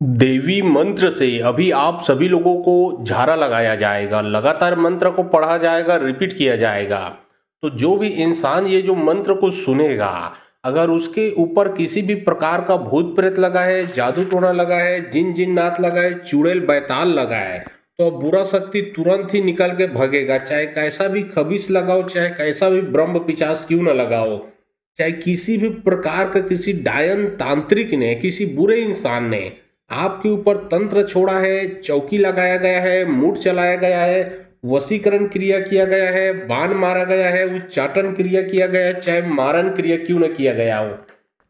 देवी मंत्र से अभी आप सभी लोगों को झारा लगाया जाएगा, लगातार मंत्र को पढ़ा जाएगा, रिपीट किया जाएगा। तो जो भी इंसान ये जो मंत्र को सुनेगा, अगर उसके ऊपर किसी भी प्रकार का भूत प्रेत लगा है, जादू टोना लगा है, जिन जिन्नात लगा है, चुड़ैल बैताल लगा है, तो बुरा शक्ति तुरंत ही निकल के भगेगा। चाहे कैसा भी खबीस लगाओ, चाहे कैसा भी ब्रह्म पिशाच क्यों ना लगाओ, चाहे किसी भी प्रकार का किसी डायन तांत्रिक ने, किसी बुरे इंसान ने आपके ऊपर तंत्र छोड़ा है, चौकी लगाया गया है, मूठ चलाया गया है, वशीकरण क्रिया किया गया है, बाण मारा गया है, उच्चाटन क्रिया किया गया है, चाहे मारन क्रिया क्यों न किया गया हो,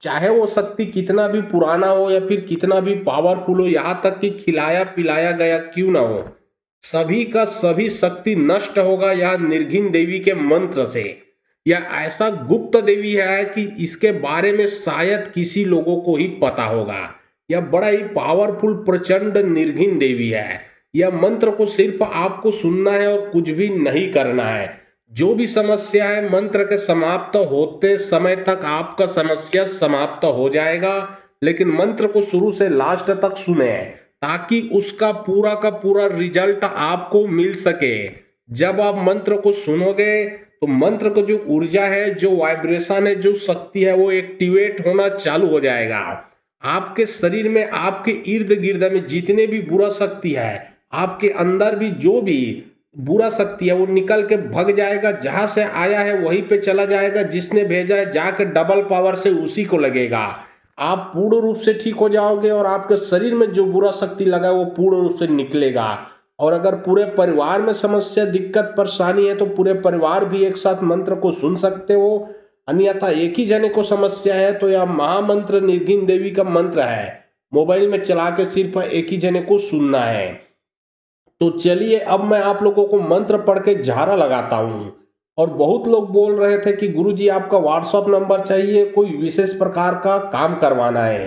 चाहे वो शक्ति कितना भी पुराना हो या फिर कितना भी पावरफुल हो, यहाँ तक कि खिलाया पिलाया गया क्यों ना हो, सभी का सभी शक्ति नष्ट होगा यह निर्घिन देवी के मंत्र से। यह ऐसा गुप्त देवी है कि इसके बारे में शायद किसी लोगों को ही पता होगा। यह बड़ा ही पावरफुल प्रचंड निर्घिन देवी है। यह मंत्र को सिर्फ आपको सुनना है और कुछ भी नहीं करना है। जो भी समस्या है मंत्र के समाप्त होते समय तक आपका समस्या समाप्त हो जाएगा, लेकिन मंत्र को शुरू से लास्ट तक सुने ताकि उसका पूरा का पूरा रिजल्ट आपको मिल सके। जब आप मंत्र को सुनोगे तो मंत्र को जो ऊर्जा है, जो वाइब्रेशन है, जो शक्ति है, वो एक्टिवेट होना चालू हो जाएगा। आपके शरीर में, आपके इर्द गिर्द में जितने भी बुरा शक्ति है, आपके अंदर भी जो भी बुरा शक्ति है, वो निकल के भग जाएगा। जहां से आया है वहीं पे चला जाएगा, जिसने भेजा है जाके डबल पावर से उसी को लगेगा। आप पूर्ण रूप से ठीक हो जाओगे और आपके शरीर में जो बुरा शक्ति लगा है वो पूर्ण रूप से निकलेगा। और अगर पूरे परिवार में समस्या, दिक्कत, परेशानी है तो पूरे परिवार भी एक साथ मंत्र को सुन सकते हो। अन्यथा एक ही जने को समस्या है तो यह महामंत्र निर्गिन देवी का मंत्र है, मोबाइल में चला के सिर्फ एक ही जने को सुनना है। तो चलिए अब मैं आप लोगों को मंत्र पढ़ के झारा लगाता हूँ। और बहुत लोग बोल रहे थे कि गुरुजी आपका व्हाट्सअप नंबर चाहिए, कोई विशेष प्रकार का काम करवाना है।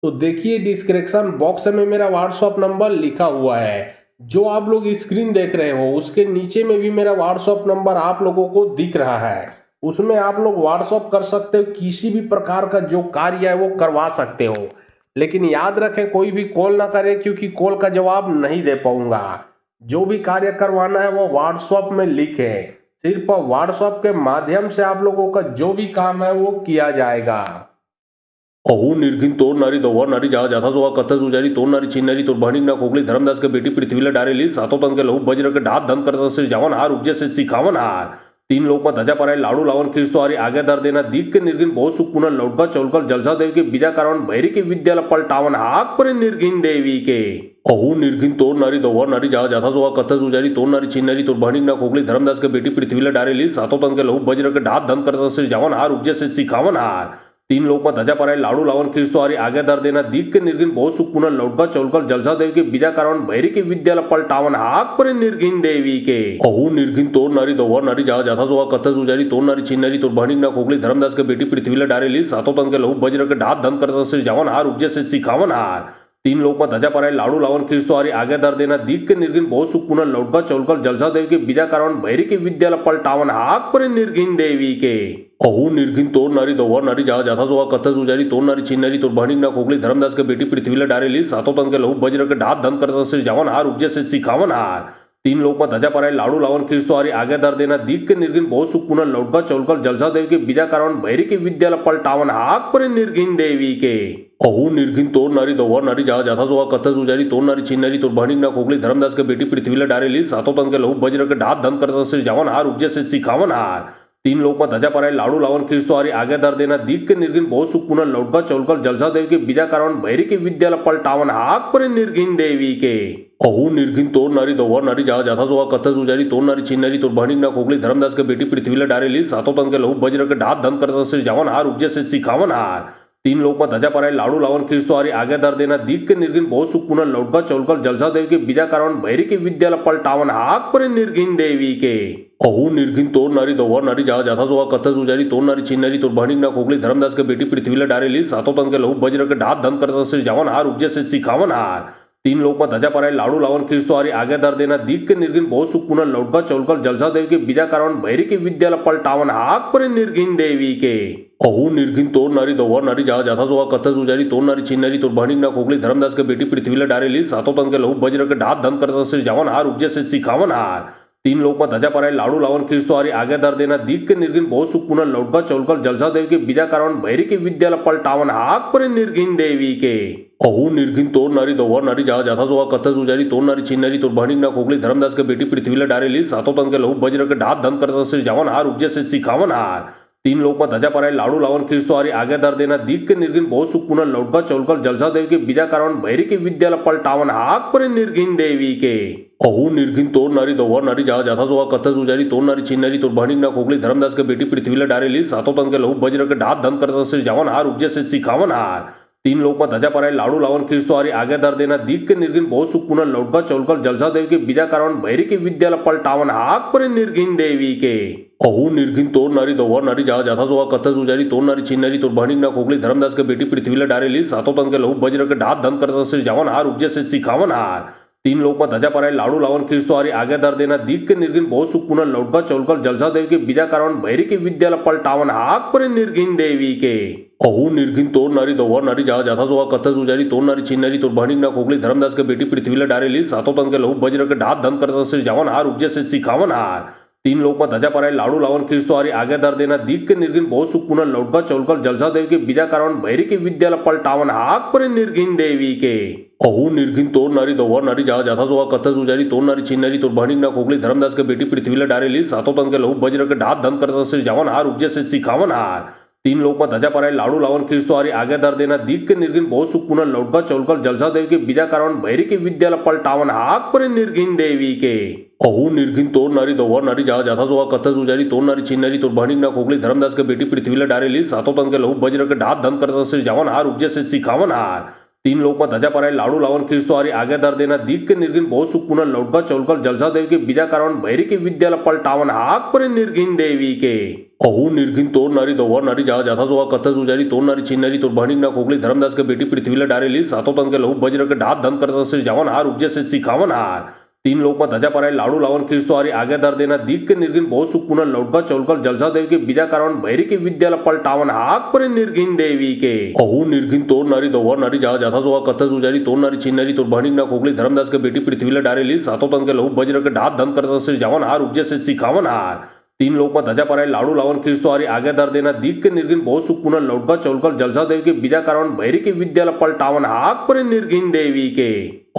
तो देखिए डिस्क्रिप्शन बॉक्स में मेरा व्हाट्सअप नंबर लिखा हुआ है। जो आप लोग स्क्रीन देख रहे हो उसके नीचे में भी मेरा व्हाट्सअप नंबर आप लोगों को दिख रहा है। उसमें आप लोग व्हाट्सअप कर सकते हो, किसी भी प्रकार का जो कार्य है वो करवा सकते हो। लेकिन याद रखें कोई भी कॉल ना करे, क्योंकि कॉल का जवाब नहीं दे पाऊंगा। जो भी कार्य करवाना है वो व्हाट्सएप में लिखे, सिर्फ व्हाट्सएप के माध्यम से आप लोगों का जो भी काम है वो किया जाएगा। अहो निर्घिन तोर नारी दौवर नारी जहा जाथा सोहा कथा सुजारी तोर नारी छीन नारी तोर बहनी ना कोकली धर्मदास के बेटी पृथ्वी ला डारे लील सातों तन के लहू बज्र के ढात धन करता श्री जावन हार उपजे से सिखावन हार तीन लोक में धजा पराय लाड़ू लावन खींच तो हारी आगे धर देना दीप के निर्घिन बहुत सुख पुनः लौटकर चौलकर जलसा देवी के विद्या कारण भैरी के विद्यालय पलटावन हाक पर निर्घिन देवी के अहो निर्घिन तोर नारी दौवर नारी जहा जाथा सोहा कथा सुजारी तोर नारी छीन नारी तोर बहनी ना कोकली धर्मदास के बेटी पृथ्वी ला डारे लील सातों तन के लहू बज्र के ढात धन करता श्री जावन हार उपजे से सिखावन हार तीन लोक में धजा पराय लाड़ू लावन खींच तो हारी आगे धर देना दीप के निर्घिन बहुत सुख पुनः लौटकर चौलकर जलसा देवी के विद्या कारण भैरी के विद्यालय पलटावन हाक पर निर्घिन देवी के अहो निर्घिन तोर नारी दौवर नारी जहा जाथा सोहा कथा सुजारी तोर नारी छीन नारी तोर बहनी ना कोकली धर्मदास के बेटी पृथ्वी ला डारे लील सातों तन के लहू बज्र के ढात धन करता श्री जावन हार उपजे से सिखावन हार तीन लोक में धजा पराय लाड़ू लावन खींच तो हारी आगे धर देना दीप के निर्घिन बहुत सुख पुनः लौटकर चौलकर जलसा देवी के विद्या कारण भैरी के विद्यालय पलटावन हाक पर निर्घिन देवी के अहो निर्घिन तोर नारी दौवर नारी जहा जाथा सोहा कथा सुजारी तोर नारी छीन नारी तोर बहनी ना कोकली धर्मदास के बेटी पृथ्वी ला डारे लील सातों तन के लहू बज्र के ढात धन करता श्री जावन हार उपजे से सिखावन हार तीन लोक में धजा पराय लाड़ू लावन खींच तो हारी आगे धर देना दीप के निर्घिन बहुत सुख पुनः लौटकर चौलकर जलसा देवी के विद्या कारण भैरी के विद्यालय पलटावन हाक पर निर्घिन देवी के अहो निर्घिन तोर नारी दौवर नारी जहा जाथा सोहा कथा सुजारी तोर नारी छीन नारी तोर बहनी ना कोकली धर्मदास के बेटी पृथ्वी ला डारे लील सातों तन के लहू बज्र के ढात धन करता श्री जावन हार उपजे से सिखावन हार तीन लोक में धजा पराय लाड़ू लावन खींच तो हारी आगे धर देना दीप के निर्घिन बहुत सुख पुनः लौटकर चौलकर जलसा देवी के विद्या कारण भैरी के विद्यालय पलटावन हाक पर निर्घिन देवी के अहो निर्घिन तोर नारी दौवर नारी जहा जाथा सोहा कथा सुजारी तोर नारी छीन नारी तोर बहनी ना कोकली धर्मदास के बेटी पृथ्वी ला डारे लील सातों तन के लहू बज्र के ढात धन करता श्री जावन हार उपजे से सिखावन हार तीन लोक में धजा पराय लाड़ू लावन खींच तो हारी आगे धर देना दीप के निर्घिन बहुत सुख पुनः लौटकर चौलकर जलसा देवी के विद्या कारण भैरी के विद्यालय पलटावन हाक पर निर्घिन देवी के अहो निर्घिन तोर नारी दौवर नारी जहा जाथा सोहा कथा सुजारी तोर नारी छीन नारी तोर बहनी ना कोकली धर्मदास के बेटी पृथ्वी ला डारे लील सातों तन के लहू बज्र के ढात धन करता श्री जावन हार उपजे से सिखावन हार तीन लोक में धजा पराय लाड़ू लावन खींच तो हारी आगे धर देना दीप के निर्घिन बहुत सुख पुनः लौटकर चौलकर जलसा देवी के विद्या कारण भैरी के विद्यालय पलटावन हाक पर निर्घिन देवी के अहो निर्घिन तोड नारी दवरणारी जाथा जोवा करता जुजारी तोडणारी छिन्नारी तोड भानिक ना खोकली धर्मदास के बेटी पृथ्वीला डारेली सातो तन के लहू बज्र के ढात धन करता से जावन हार उपजे से सिखावन हार तीन लोक में धजा पराय लाडू लावन खींचतो हारी आगे दर देना दीप के निर्गिन बहुत सुख पुनः लौटकर चौलकर जलसा देव के विद्या कारण भैरी के विद्याला पलटावन हाक पर निर्गिन देवी के अहो निर्घिन तोडणारी दवरणारी जाथा जोवा करता जुजारी तोडणारी छिन्नारी तोड भानिक ना खोकली धर्मदास के बेटी पृथ्वीला डारेली सातो तन के लहू बज्र के ढात धन करता से जावन हार उपजे से सिखावन हार तीन लोक में धजा पराय लाडू लावन खींचतो हारी आगे दर देना दीप के निर्गिन बहुत सुख पुनः लौटकर चौलकर जलसा देव के विद्या कारण भैरी के विद्याला पलटावन हाक पर निर्गिन देवी के अहो निर्घिन तोडणारी दवरणारी जाथा जोवा करता जुजारी तोडणारी छिन्नारी तोड भानिक ना खोकली धर्मदास के बेटी पृथ्वीला डारेली सातो तन के लहू बज्र के ढात धन करता से जावन हार उपजे से सिखावन हार तीन लोक में धजा पराय लाडू लावन खींचतो हारी आगे दर देना दीप के निर्गिन बहुत सुख पुनः लौटकर चौलकर जलसा देव के विद्या कारण भैरी के विद्याला पलटावन हाक पर निर्गिन देवी के अहो निर्घिन तोडणारी दवरणारी जाथा जोवा करता जुजारी तोडणारी छिन्नारी तोड भानिक ना खोकली धर्मदास के बेटी पृथ्वीला डारेली सातो तन के लहू बज्र के ढात धन करता से जावन हार उपजे से सिखावन हार तीन लोक में धजा पराय लाडू लावन खींचतो हारी आगे दर देना दीप के निर्गिन बहुत सुख पुनः लौटकर चौलकर जलसा देव के विद्या कारण भैरी के विद्याला पलटावन हाक पर निर्गिन देवी के अहो निर्घिन तोडणारी दवरणारी जाथा जोवा करता जुजारी तोडणारी छिन्नारी तोड भानिक ना खोकली धर्मदास के बेटी पृथ्वीला डारेली सातो तन के लहू बज्र के ढात धन करता से जावन हार उपजे से सिखावन हार तीन लोक में धजा पराय लाडू लावन खींचतो हारी आगे दर देना दीप के निर्गिन बहुत सुख पुनः लौटकर चौलकर जलसा देव के विद्या कारण भैरी के विद्याला पलटावन हाक पर निर्गिन देवी के अहो निर्घिन तोडणारी दवरणारी जाथा जोवा करता जुजारी तोडणारी छिन्नारी तोड भानिक ना खोकली धर्मदास के बेटी पृथ्वीला डारेली सातो तन के लहू बज्र के ढात धन करता से जावन हार उपजे से सिखावन हार तीन लोक में धजा पराय लाडू लावन खींचतो हारी आगे दर देना दीप के निर्गिन बहुत सुख पुनः लौटकर चौलकर जलसा देव के विद्या कारण भैरी के विद्याला पलटावन हाक पर निर्गिन देवी के अहो निर्घिन तोडणारी दवरणारी जाथा जोवा करता जुजारी तोडणारी छिन्नारी तोड भानिक ना खोकली धर्मदास के बेटी पृथ्वीला डारेली सातो तन के लहू बज्र के ढात धन करता से जावन हार उपजे से सिखावन हार तीन लोक में धजा पराय लाडू लावन खींचतो हारी आगे दर देना दीप के निर्गिन बहुत सुख पुनः लौटकर चौलकर जलसा देव के विद्या कारण भैरी के विद्याला पलटावन हाक पर निर्गिन देवी के अहो निर्घिन तोडणारी दवरणारी जाथा जोवा करता जुजारी तोडणारी छिन्नारी तोड भानिक ना खोकली धर्मदास के बेटी पृथ्वीला डारेली सातो तन के लहू बज्र के ढात धन करता से जावन हार उपजे से सिखावन हार तीन लोक में धजा पराय लाडू लावन खींचतो हारी आगे दर देना दीप के निर्गिन बहुत सुख पुनः लौटकर चौलकर जलसा देव के विद्या कारण भैरी के विद्याला पलटावन हाक पर निर्गिन देवी के अहो निर्घिन तोडणारी दवरणारी जाथा जोवा करता जुजारी तोडणारी छिन्नारी तोड भानिक ना खोकली धर्मदास के बेटी पृथ्वीला डारेली सातो तन के लहू बज्र के ढात धन करता से जावन हार उपजे से सिखावन हार तीन लोक में धजा पराय लाडू लावन खींचतो हारी आगे दर देना दीप के निर्गिन बहुत सुख पुनः लौटकर चौलकर जलसा देव के विद्या कारण भैरी के विद्याला पलटावन हाक पर निर्गिन देवी के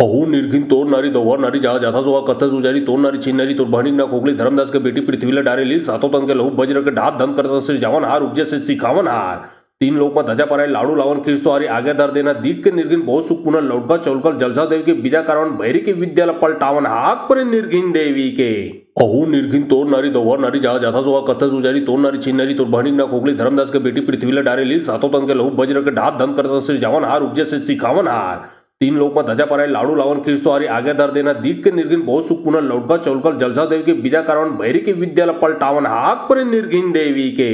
अहो निर्घिन तोडणारी दवरणारी जाथा जोवा करता जुजारी तोडणारी छिन्नारी तोड भानिक ना खोकली धर्मदास के बेटी पृथ्वीला डारेली सातो तन के लहू बज्र के ढात धन करता से जावन हार उपजे से सिखावन हार तीन लोक में धजा पराय लाडू लावन खींचतो हारी आगे दर देना दीप के निर्गिन बहुत सुख पुनः लौटकर चौलकर जलसा देव के विद्या कारण भैरी के विद्याला पलटावन हाक पर निर्गिन देवी के अहो निर्घिन तोडणारी दवरणारी जाथा जोवा करता जुजारी तोडणारी छिन्नारी तोड भानिक ना खोकली धर्मदास के बेटी पृथ्वीला डारेली सातो तन के लहू बज्र के ढात धन करता से जावन हार उपजे से सिखावन हार तीन लोक में धजा पराय लाडू लावन खींचतो हारी आगे दर देना दीप के निर्गिन बहुत सुख पुनः लौटकर चौलकर जलसा देव के विद्या कारण भैरी के विद्याला पलटावन हाक पर निर्गिन देवी के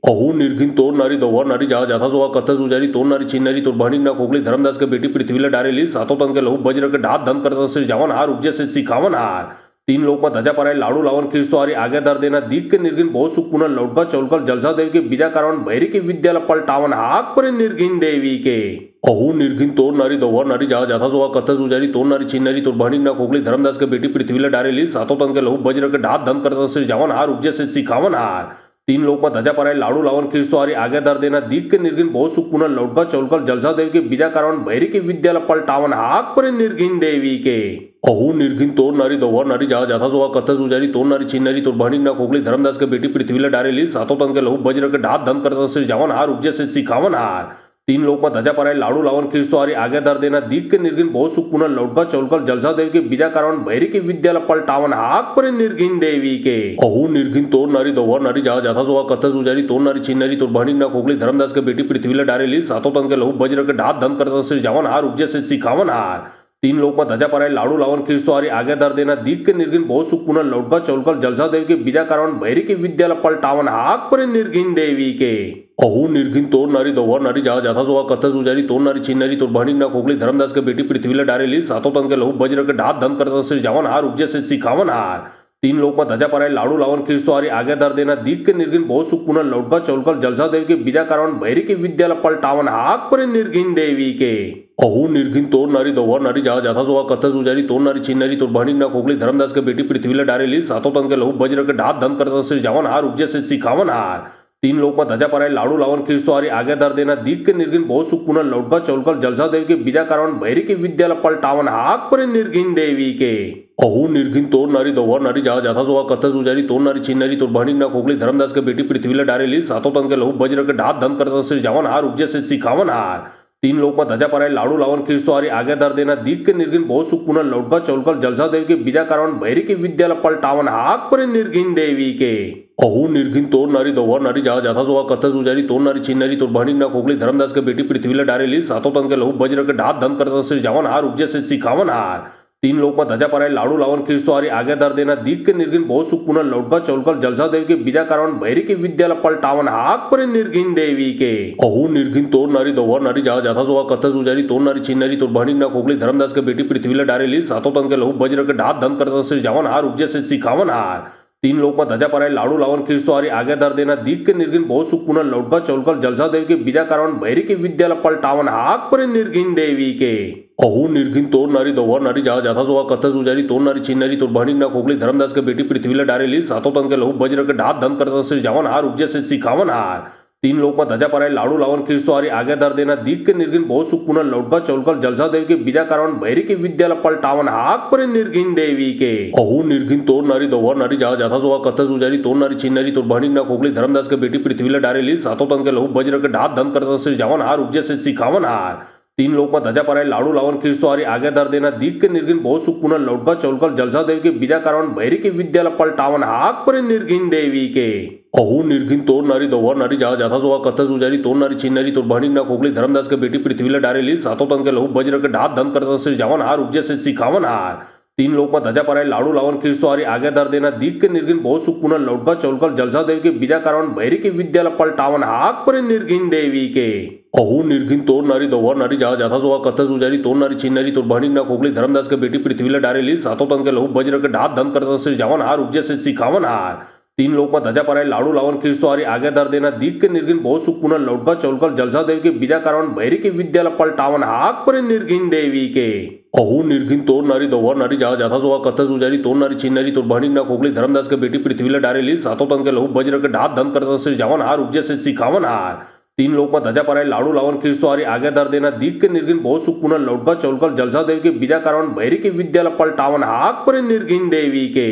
अहो निर्घिन तोडणारी दवरणारी जाथा जोवा करता जुजारी तोडणारी छिन्नारी तोड भानिक ना खोकली धर्मदास के बेटी पृथ्वीला डारेली सातो तन के लहू बज्र के ढात धन करता से जावन हार उपजे से सिखावन हार तीन लोक में धजा पराय लाडू लावन खींचतो हारी आगे दर देना दीप के निर्गिन बहुत सुख पुनः लौटकर चौलकर जलसा देव के विद्या कारण भैरी के विद्याला पलटावन हाक पर निर्गिन देवी के अहो निर्घिन तोडणारी दवरणारी जाथा जोवा करता जुजारी तोडणारी छिन्नारी तोड भानिक ना खोकली धर्मदास के बेटी पृथ्वीला डारेली सातो तन के लहू बज्र के ढात धन करता से जावन हार उपजे से सिखावन हार तीन लोक में धजा पराय लाडू लावन खींचतो हारी आगे दर देना दीप के निर्गिन बहुत सुख पुनः लौटकर चौलकर जलसा देव के विद्या कारण भैरी के विद्याला पलटावन हाक पर निर्गिन देवी के अहो निर्घिन तोडणारी दवरणारी जाथा जोवा करता जुजारी तोडणारी छिन्नारी तोड भानिक ना खोकली धर्मदास के बेटी पृथ्वीला डारेली सातो तन के लहू बज्र के ढात धन करता से जावन हार उपजे से सिखावन हार तीन लोक में धजा पराय लाडू लावन खींचतो हारी आगे दर देना दीप के निर्गिन बहुत सुख पुनः लौटकर चौलकर जलसा देव के विद्या कारण भैरी के विद्याला पलटावन हाक पर निर्गिन देवी के अहो निर्घिन तोडणारी दवरणारी जाथा जोवा करता जुजारी तोडणारी छिन्नारी तोड भानिक ना खोकली धर्मदास के बेटी पृथ्वीला डारेली सातो तन के लहू बज्र के ढात धन करता से जावन हार उपजे से सिखावन हार तीन लोक में धजा पराय लाडू लावन खींचतो हारी आगे दर देना दीप के निर्गिन बहुत सुख पुनः लौटकर चौलकर जलसा देव के विद्या कारण भैरी के विद्याला पलटावन हाक पर निर्गिन देवी के अहो निर्घिन तोडणारी दवरणारी जाथा जोवा करता जुजारी तोडणारी छिन्नारी तोड भानिक ना खोकली धर्मदास के बेटी पृथ्वीला डारेली सातो तन के लहू बज्र के ढात धन करता से जावन हार उपजे से सिखावन हार तीन लोक ध्वजा पराय लाडू लावून खिळसवारी आग्या दर देना दीट के निर्घिन बहुत सुख पुनः लौटका चौलकर जलसा देव के बिदा कारण भैरी के विद्याला पलटावन हाक पर निर्घिन देवी के अहू निर्घिन तोड़ नारी दौवर नारी जहा जाथा सोहा करता जुजारी तोड़ नारी छिन्नारी तोड़ भानिक ना कोगली धर्मदास के बेटी पृथ्वीला डारे लील सातों तन के लहू बज्र के ढात धन करता से जावन हार उपजे से सिखावन हार तीन लोक ध्वजा पराय लाडू लावन खिळसवारी आग्या दर देना दीट के निर्घिन बहुत सुख पुनः लौटका चौलकर जलसा देव के बिदा कारण भैरी के विद्याला पलटावन हाक पर निर्घिन देवी के अहू निर्घिन तोड़ नारी दौवर नारी जहा जाथा सोहा करता जुजारी तोड़ नारी छिन्नारी तोड़ भानिक ना कोगली धर्मदास के बेटी पृथ्वीला डारे लील सातों तन के लहू बज्र के ढात धन करता से जावन हार उपजे से सिखावन हार तीन लोक ध्वजा पराय लाडू लावन खिळसवारी आग्या दर देना दीट के निर्घिन बहुत सुख पुनः लौटका चौलकर जलसा देव के बिदा कारण भैरी के विद्याला पलटावन हाक पर निर्घिन देवी के अहू निर्घिन तोड़ नारी दौवर नारी जहा जाथा सोहा करता जुजारी तोड़ नारी छिन्नारी तोड़ भानिक ना कोगली धर्मदास के बेटी पृथ्वीला डारे लील सातों तन के लहू बज्र के ढात धन करता से जावन हार उपजे से सिखावन हार तीन लोक ध्वजा पराय लाडू लावन खिळसवारी आग्या दर देना दीट के निर्घिन बहुत सुख पुनः लौटका चौलकर जलसा देव के बिदा कारण भैरी के विद्याला पलटावन हाक पर निर्घिन देवी के अहू निर्घिन तोड़ नारी दौवर नारी जहा जाथा सोहा करता जुजारी तोड़ नारी छिन्नारी तोड़ भानिक ना कोगली धर्मदास के बेटी पृथ्वीला डारे लील सातों तन के लहू बज्र के ढात धन करता से जावन हार उपजे से सिखावन हार तीन लोक ध्वजा पराय लाडू लावन खिळसवारी आग्या दर देना दीट के निर्घिन बहुत सुख पुनः लौटका चौलकर जलसा देव के बिदा कारण भैरी के विद्याला पलटावन हाक पर निर्घिन देवी के अहू निर्घिन तोड़ नारी दौवर नारी जहा जाथा सोहा करता जुजारी तोड़ नारी छिन्नारी तोड़ भानिक ना कोगली धर्मदास के बेटी पृथ्वीला डारे लील सातों तन के लहू बज्र के ढात धन करता से जावन हार उपजे से सिखावन हार तीन लोक ध्वजा पराय लाडू लावन खिळसवारी आग्या दर देना दीट के निर्घिन बहुत सुख पुनः लौटका चौलकर जलसा देव के बिदा कारण भैरी के विद्याला पलटावन हाक पर निर्घिन देवी के अहू निर्घिन तोड़ नारी दौवर नारी जहा जाथा सोहा करता जुजारी तोड़ नारी छिन्नारी तोड़ भानिक ना कोगली धर्मदास के बेटी पृथ्वीला डारे लील सातों तन के लहू बज्र के ढात धन करता से जावन हार उपजे से सिखावन हार तीन लोक ध्वजा पराय लाडू लावन खिळसवारी आग्या दर देना दीट के निर्घिन बहुत सुख पुनः लौटका चौलकर जलसा देव के बिदा कारण भैरी के विद्याला पलटावन हाक पर निर्घिन देवी के अहू निर्घिन तोड़ नारी दौवर नारी जहा जाथा सोहा करता जुजारी तोड़ नारी छिन्नारी तोड़ भानिक ना कोगली धर्मदास के बेटी पृथ्वीला डारे लील सातों तन के लहू बज्र के ढात धन करता से जावन हार उपजे से सिखावन हार तीन लोक ध्वजा पराय लाडू लावन खिळसवारी आग्या दर देना दीट के निर्घिन बहुत सुख पुनः लौटका चौलकर जलसा देव के बिदा कारण भैरी के विद्याला पलटावन हाक पर निर्घिन देवी के अहू निर्घिन तोड़ नारी दौवर नारी जहा जाथा सोहा करता जुजारी तोड़ नारी छिन्नारी तोड़ भानिक ना कोगली धर्मदास के बेटी पृथ्वीला डारे लील सातों तन के लहू बज्र के ढात धन करता से जावन हार उपजे से सिखावन हार तीन लोक ध्वजा पराय लाडू लावन खिळसवारी आग्या दर देना दीट के निर्घिन बहुत सुख पुनः लौटका चौलकर जलसा देव के बिदा कारण भैरी के विद्याला पलटावन हाक पर निर्घिन देवी के अहू निर्घिन तोड़ नारी दौवर नारी जहा जाथा सोहा करता जुजारी तोड़ नारी छिन्नारी तोड़ भानिक ना कोगली धर्मदास के बेटी पृथ्वीला डारे लील सातों तन के लहू बज्र के ढात धन करता से जावन हार उपजे से सिखावन हार तीन लोक ध्वजा पराय लाडू लावन खिळसवारी आग्या दर देना दीट के निर्घिन बहुत सुख पुनः लौटका चौलकर जलसा देव के बिदा कारण भैरी के विद्याला पलटावन हाक पर निर्घिन देवी के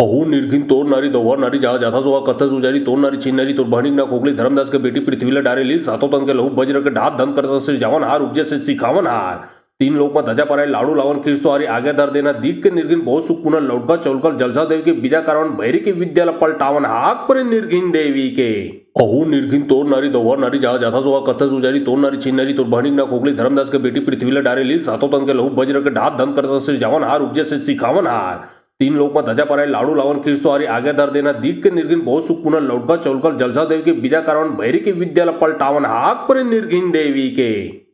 अहू निर्घिन तोड़ नारी दौवर नारी जहा जाथा सोहा करता जुजारी तोड़ नारी छिन्नारी तोड़ भानिक ना कोगली धर्मदास के बेटी पृथ्वीला डारे लील सातों तन के लहू बज्र के ढात धन करता से जावन हार उपजे से सिखावन हार तीन लोक ध्वजा पराय लाडू लावन खिळसवारी आग्या दर देना दीट के निर्घिन बहुत सुख पुनः लौटका चौलकर जलसा देव के बिदा कारण भैरी के विद्याला पलटावन हाक पर निर्घिन देवी के अहू निर्घिन तोड़ नारी दौवर नारी जहा जाथा सोहा करता जुजारी तोड़ नारी छिन्नारी तोड़ भानिक ना कोगली धर्मदास के बेटी पृथ्वीला डारे लील सातों तन के लहू बज्र के ढात धन करता से जावन हार उपजे से सिखावन हार तीन लोक ध्वजा पराय लाडू लावन खिळसवारी आग्या दर देना दीट के निर्घिन बहुत सुख पुनः लौटका चौलकर जलसा देव के बिदा कारण भैरी के विद्याला पलटावन हाक पर निर्घिन देवी के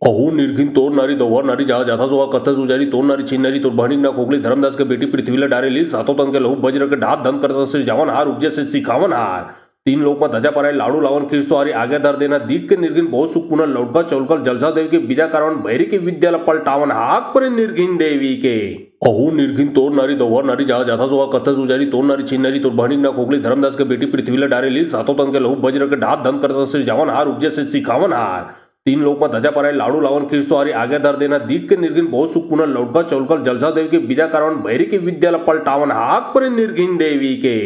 अहू निर्घिन तोड़ नारी दौवर नारी जहा जाथा सोहा करता जुजारी तोड़ नारी छिन्नारी तोड़ भानिक ना कोगली धर्मदास के बेटी पृथ्वीला डारे लील सातों तन के लहू बज्र के ढात धन करता से जावन हार उपजे से सिखावन हार तीन लोक ध्वजा पराय लाडू लावन खिळसवारी आग्या दर देना दीट के निर्घिन बहुत सुख पुनः लौटका चौलकर जलसा देव के बिदा कारण भैरी के विद्याला पलटावन हाक पर निर्घिन देवी के अहू निर्घिन तोड़ नारी दौवर नारी जहा जाथा सोहा करता जुजारी तोड़ नारी छिन्नारी तोड़ भानिक ना कोगली धर्मदास के बेटी पृथ्वीला डारे लील सातों तन के लहू बज्र के ढात धन करता से जावन हार उपजे से सिखावन हार तीन लोक ध्वजा पराय लाडू लावन खिळसवारी आग्या दर देना दीट के निर्घिन बहुत सुख पुनः लौटका चौलकर जलसा देव के बिदा कारण भैरी के विद्याला पलटावन हाक पर निर्घिन देवी के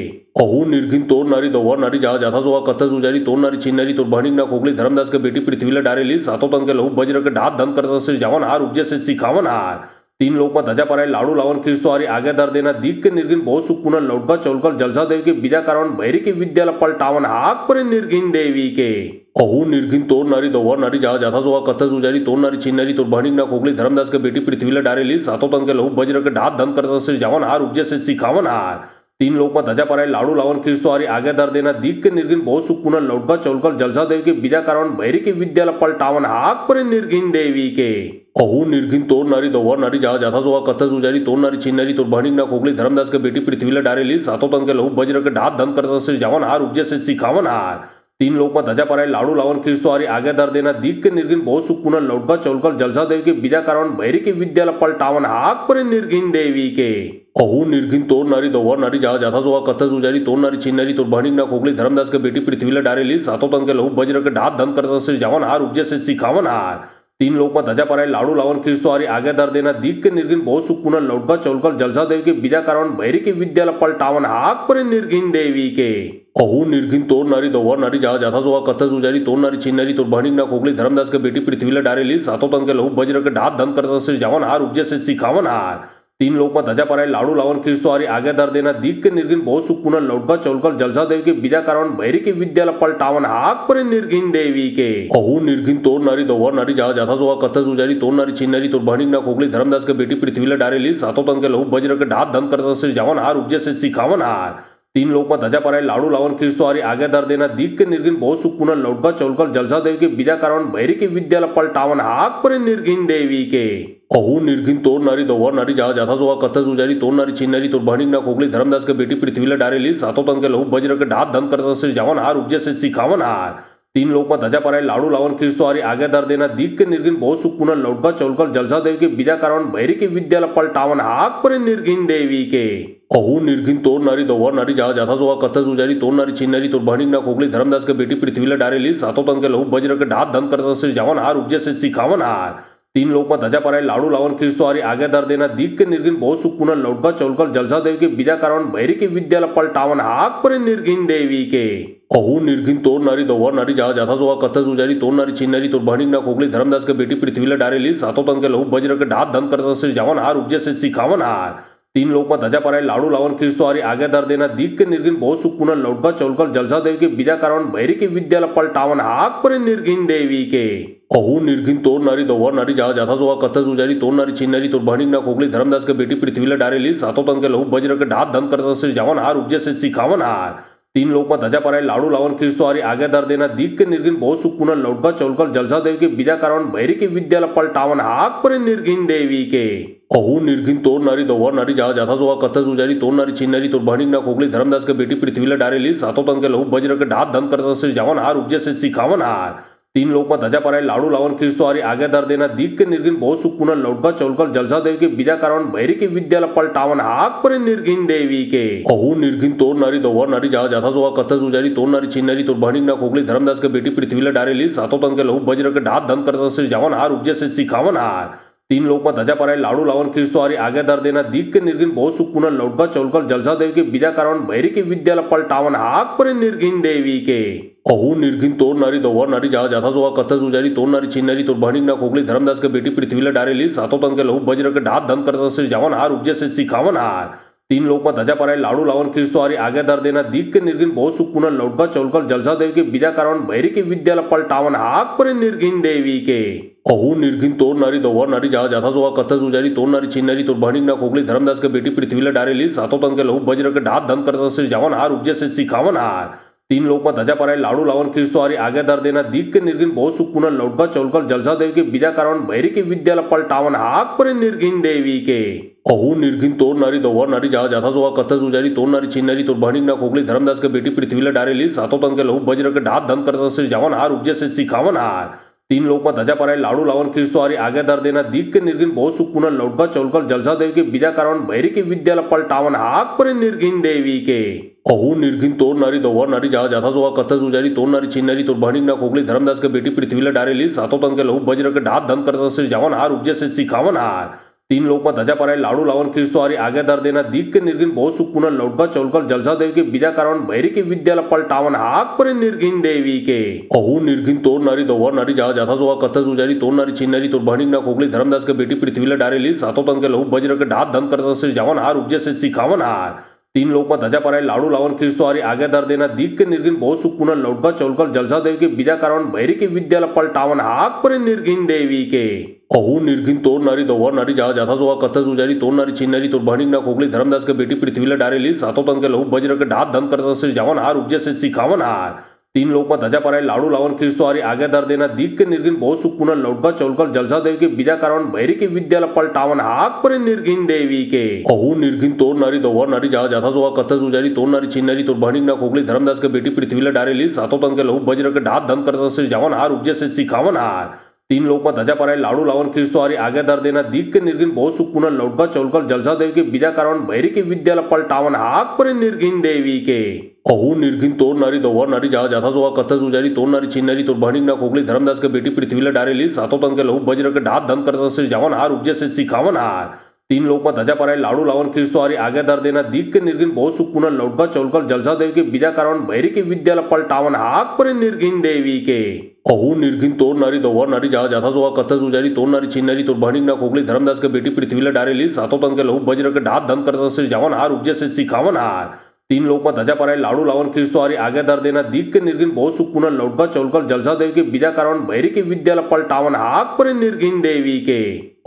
अहू निर्घिन तोड़ नारी दौवर नारी जहा जाथा सोहा करता जुजारी तोड़ नारी छिन्नारी तोड़ भानिक ना कोगली धर्मदास के बेटी पृथ्वीला डारे लील सातों तन के लहू बज्र के ढात धन करता से जावन हार उपजे से सिखावन हार तीन लोक ध्वजा पराय लाडू लावन खिळसवारी आग्या दर देना दीट के निर्घिन बहुत सुख पुनः लौटका चौलकर जलसा देव के बिदा कारण भैरी के विद्याला पलटावन हाक पर निर्घिन देवी के अहू निर्घिन तोड़ नारी दौवर नारी जहा जाथा सोहा करता जुजारी तोड़ नारी छिन्नारी तोड़ भानिक ना कोगली धर्मदास के बेटी पृथ्वीला डारे लील सातों तन के लहू बज्र के ढात धन करता से जावन हार उपजे से सिखावन हार तीन लोक में ध्वजा पराई लाडू लावन खीर्चतो आगे दर देना दीप के निर्घिन बहुत सुख पुनः लौटकर चौलकर जलसा देव के बीजा कारण भैरी के विद्यालय पलटावन हाक पर निर्घिन देवी के अहू निर्घिन तोड़ नारी दौवर नारी जहा जाथा सोहा कथा सुजारी तोड़ नारी छीन नारी तोड़ बहनी ना कोगली धर्मदास के बेटी पृथ्वी डारे लील सातों तन के लहू बज्र के ढात धन करता श्री जावन हार उपजे से सिखावन हार तीन लोक में ध्वजा पराई लाडू लावन खीर्चतो आगे दर देना दीप के निर्घिन बहुत सुख पुनः लौटकर चौलकर जलसा देव के बीजा कारण भैरी के विद्यालय पलटावन हाक पर निर्घिन देवी के अहू निर्घिन तोड़ नारी दौवर नारी जहा जाथा सोहा कथा सुजारी तोड़ नारी छीन नारी तोड़ बहनी ना कोगली धर्मदास के बेटी पृथ्वी डारे लील सातों तन के लहू बज्र के ढात धन करता श्री जावन हार उपजे से सिखावन हार तीन लोक में ध्वजा पराई लाडू लावन खीर्चतो आगे दर देना दीप के निर्घिन बहुत सुख पुनः लौटकर चौलकर जलसा देव के बीजा कारण भैरी के विद्यालय पलटावन हाक पर निर्घिन देवी के अहू निर्घिन तोड़ नारी दौवर नारी जहा जाथा सोहा कथा सुजारी तोड़ नारी छीन नारी तोड़ बहनी ना कोगली धर्मदास के बेटी पृथ्वी डारे लील सातों तन के लहू बज्र के ढात धन करता श्री जावन हार उपजे से सिखावन हार तीन लोक में ध्वजा पराई लाडू लावन खीर्चतो आगे दर देना दीप के निर्घिन बहुत सुख पुनः लौटकर चौलकर जलसा देव के बीजा कारण भैरी के विद्यालय पलटावन हाक पर निर्घिन देवी के अहू निर्घिन तोड़ नारी दौवर नारी जहा जाथा सोहा कथा सुजारी तोड़ नारी छीन नारी तोड़ बहनी ना कोगली धर्मदास के बेटी पृथ्वी डारे लील सातों तन के लहू बज्र के ढात धन करता श्री जावन हार उपजे से सिखावन हार तीन लोक में ध्वजा पराई लाडू लावन खीर्चतो आगे दर देना दीप के निर्घिन बहुत सुख पुनः लौटकर चौलकर जलसा देव के बीजा कारण भैरी के विद्यालय पलटावन हाक पर निर्घिन देवी के अहू निर्घिन तोड़ नारी दौवर नारी जहा जाथा सोहा कथा सुजारी तोड़ नारी छीन नारी तोड़ बहनी ना कोगली धर्मदास के बेटी पृथ्वी डारे लील सातों तन के लहू बज्र के ढात धन करता श्री जावन हार उपजे से सिखावन हार तीन लोक में ध्वजा पराई लाडू लावन खीर्चतो आगे दर देना दीप के निर्घिन बहुत सुख पुनः लौटकर चौलकर जलसा देव के बीजा कारण भैरी के विद्यालय पलटावन हाक पर निर्घिन देवी के अहू निर्घिन तोड़ नारी दौवर नारी जहा जाथा सोहा कथा सुजारी तोड़ नारी छीन नारी तोड़ बहनी ना कोगली धर्मदास के बेटी पृथ्वी डारे लील सातों तन के लहू बज्र के ढात धन करता श्री जावन हार उपजे से सिखावन हार तीन लोक में ध्वजा पराई लाडू लावन खीर्चतो आगे दर देना दीप के निर्घिन बहुत सुख पुनः लौटकर चौलकर जलसा देव के बीजा कारण भैरी के विद्यालय पलटावन हाक पर निर्घिन देवी के अहू निर्घिन तोड़ नारी दौवर नारी जहा जाथा सोहा कथा सुजारी तोड़ नारी छीन नारी तोड़ बहनी ना कोगली धर्मदास के बेटी पृथ्वी डारे लील सातों तन के लहू बज्र के ढात धन करता श्री जावन हार उपजे से सिखावन हार तीन लोक में ध्वजा पराई लाडू लावन खीर्चतो आगे दर देना दीप के निर्घिन बहुत सुख पुनः लौटकर चौलकर जलसा देव के बीजा कारण भैरी के विद्यालय पलटावन हाक पर निर्घिन देवी के अहू निर्घिन तोड़ नारी दौवर नारी जहा जाथा सोहा कथा सुजारी तोड़ नारी छीन नारी तोड़ बहनी ना कोगली धर्मदास के बेटी पृथ्वी डारे लील सातों तन के लहू बज्र के ढात धन करता श्री जावन हार उपजे से सिखावन हार तीन लोक में ध्वजा पराई लाडू लावन खीर्चतो आगे दर देना दीप के निर्घिन बहुत सुख पुनः लौटकर चौलकर जलसा देव के बीजा कारण भैरी के विद्यालय पलटावन हाक पर निर्घिन देवी के अहू निर्घिन तोड़ नारी दौवर नारी जहा जाथा सोहा कथा सुजारी तोड़ नारी छीन नारी तोड़ बहनी ना कोगली धर्मदास के बेटी पृथ्वी डारे लील सातों तन के लहू बज्र के ढात धन करता श्री जावन हार उपजे से सिखावन हार तीन लोक में ध्वजा पराई लाडू लावन खीर्चतो आगे दर देना दीप के निर्घिन बहुत सुख पुनः लौटकर चौलकर जलसा देव के बीजा कारण भैरी के विद्यालय पलटावन हाक पर निर्घिन देवी के अहू निर्घिन तोड़ नारी दौवर नारी जहा जाथा सोहा कथा सुजारी तोड़ नारी छीन नारी तोड़ बहनी ना कोगली धर्मदास के बेटी पृथ्वी डारे लील सातों तन के लहू बज्र के ढात धन करता श्री जावन हार उपजे से सिखावन हार तीन लोक में ध्वजा पराई लाडू लावन खीर्चतो आगे दर देना दीप के निर्घिन बहुत सुख पुनः लौटकर चौलकर जलसा देव के बीजा कारण भैरी के विद्यालय पलटावन हाक पर निर्घिन देवी के अहू निर्घिन तोड़ नारी दौवर नारी जहा जाथा सोहा कथा सुजारी तोड़ नारी छीन नारी तोड़ बहनी ना कोगली धर्मदास के बेटी पृथ्वी डारे लील सातों तन के लहू बज्र के ढात धन करता श्री जावन हार उपजे से सिखावन हार तीन लोक में ध्वजा पराई लाडू लावन खीर्चतो आगे दर देना दीप के निर्घिन बहुत सुख पुनः लौटकर चौलकर जलसा देव के बीजा कारण भैरी के विद्यालय पलटावन हाक पर निर्घिन देवी के अहू निर्घिन तोड़ नारी दौवर नारी जहा जाथा सोहा कथा सुजारी तोड़ नारी छीन नारी तोड़ बहनी ना कोगली धर्मदास के बेटी पृथ्वी डारे लील सातों तन के लहू बज्र के ढात धन करता श्री जावन हार उपजे से सिखावन हार तीन लोक में ध्वजा पराई लाडू लावन खीर्चतो आगे दर देना दीप के निर्घिन बहुत सुख पुनः लौटकर चौलकर जलसा देव के बीजा कारण भैरी के विद्यालय पलटावन हाक पर निर्घिन देवी के अहू निर्घिन तोड़ नारी दौवर नारी जहा जाथा सोहा कथा सुजारी तोड़ नारी छीन नारी तोड़ बहनी ना कोगली धर्मदास के बेटी पृथ्वी डारे लील सातों तन के लहू बज्र के ढात धन करता श्री जावन हार उपजे से सिखावन हार तीन लोक में ध्वजा पराई लाडू लावन खीर्चतो आगे दर देना दीप के निर्घिन बहुत सुख पुनः लौटकर चौलकर जलसा देव के बीजा कारण भैरी के विद्यालय पलटावन हाक पर निर्घिन देवी के अहू निर्घिन तोड़ नारी दौवर नारी जहा जाथा सोहा कथा सुजारी तोड़ नारी छीन नारी तोड़ बहनी ना कोगली धर्मदास के बेटी पृथ्वी डारे लील सातों तन के लहू बज्र के ढात धन करता श्री जावन हार उपजे से सिखावन हार तीन लोक में ध्वजा पराई लाडू लावन खीर्चतो आगे दर देना दीप के निर्घिन बहुत सुख पुनः लौटकर चौलकर जलसा देव के बीजा कारण भैरी के विद्यालय पलटावन हाक पर निर्घिन देवी के अहू निर्घिन तोड़ नारी दौवर नारी जहा जाथा सोहा कथा सुजारी तोड़ नारी छीन नारी तोड़ बहनी ना कोगली धर्मदास के बेटी पृथ्वी डारे लील सातों तन के लहू बज्र के ढात धन करता श्री जावन हार उपजे से सिखावन हार तीन लोक ध्वजा पराय लाडू लावून खिळसवारी आग्या दर देना दीट के निर्घिन बहुत सुख पुनः लौटका चौलकर जलसा देव के विद्या कारण भैरी के विद्याला पलटावन हाक पर निर्घिन देवी के अहू निर्घिन तोडणारी दौडणारी जहा जाथा जोहा करता जुजारी तोडणारी छिन्नारी तो भानिक ना खोगली धर्मदास के बेटी पृथ्वीला डारेली सातों तन के लहू बज्र के ढात धन करता से जवन हार उपजे से सिखावन हार तीन लोक ध्वजा पराय लाडू लावन खिळसवारी आग्या दर देना दीट के निर्घिन बहुत सुख पुनः लौटका चौलकर जलसा देव के विद्या कारण भैरी के विद्याला पलटावन हाक पर निर्घिन देवी के अहू निर्घिन तोडणारी दौडणारी जहा जाथा जोहा करता जुजारी तोडणारी छिन्नारी तो भानिक ना खोगली धर्मदास के बेटी पृथ्वीला डारेली सातों तन के लहू बज्र के ढात धन करता से जवन हार उपजे से सिखावन हार तीन लोक ध्वजा पराय लाडू लावन खिळसवारी आग्या दर देना दीट के निर्घिन बहुत सुख पुनः लौटका चौलकर जलसा देव के विद्या कारण भैरी के विद्याला पलटावन हाक पर निर्घिन देवी के अहू निर्घिन तोडणारी दौडणारी जहा जाथा जोहा करता जुजारी तोडणारी छिन्नारी तो भानिक ना खोगली धर्मदास के बेटी पृथ्वीला डारेली सातों तन के लहू बज्र के ढात धन करता से जवन हार उपजे से सिखावन हार तीन लोक ध्वजा पराय लाडू लावन खिळसवारी आग्या दर देना दीट के निर्घिन बहुत सुख पुनः लौटका चौलकर जलसा देव के विद्या कारण भैरी के विद्याला पलटावन हाक पर निर्घिन देवी के अहू निर्घिन तोडणारी दौडणारी जहा जाथा जोहा करता जुजारी तोडणारी छिन्नारी तो भानिक ना खोगली धर्मदास के बेटी पृथ्वीला डारेली सातों तन के लहू बज्र के ढात धन करता से जवन हार उपजे से सिखावन हार तीन लोक ध्वजा पराय लाडू लावन खिळसवारी आग्या दर देना दीट के निर्घिन बहुत सुख पुनः लौटका चौलकर जलसा देव के विद्या कारण भैरी के विद्याला पलटावन हाक पर निर्घिन देवी के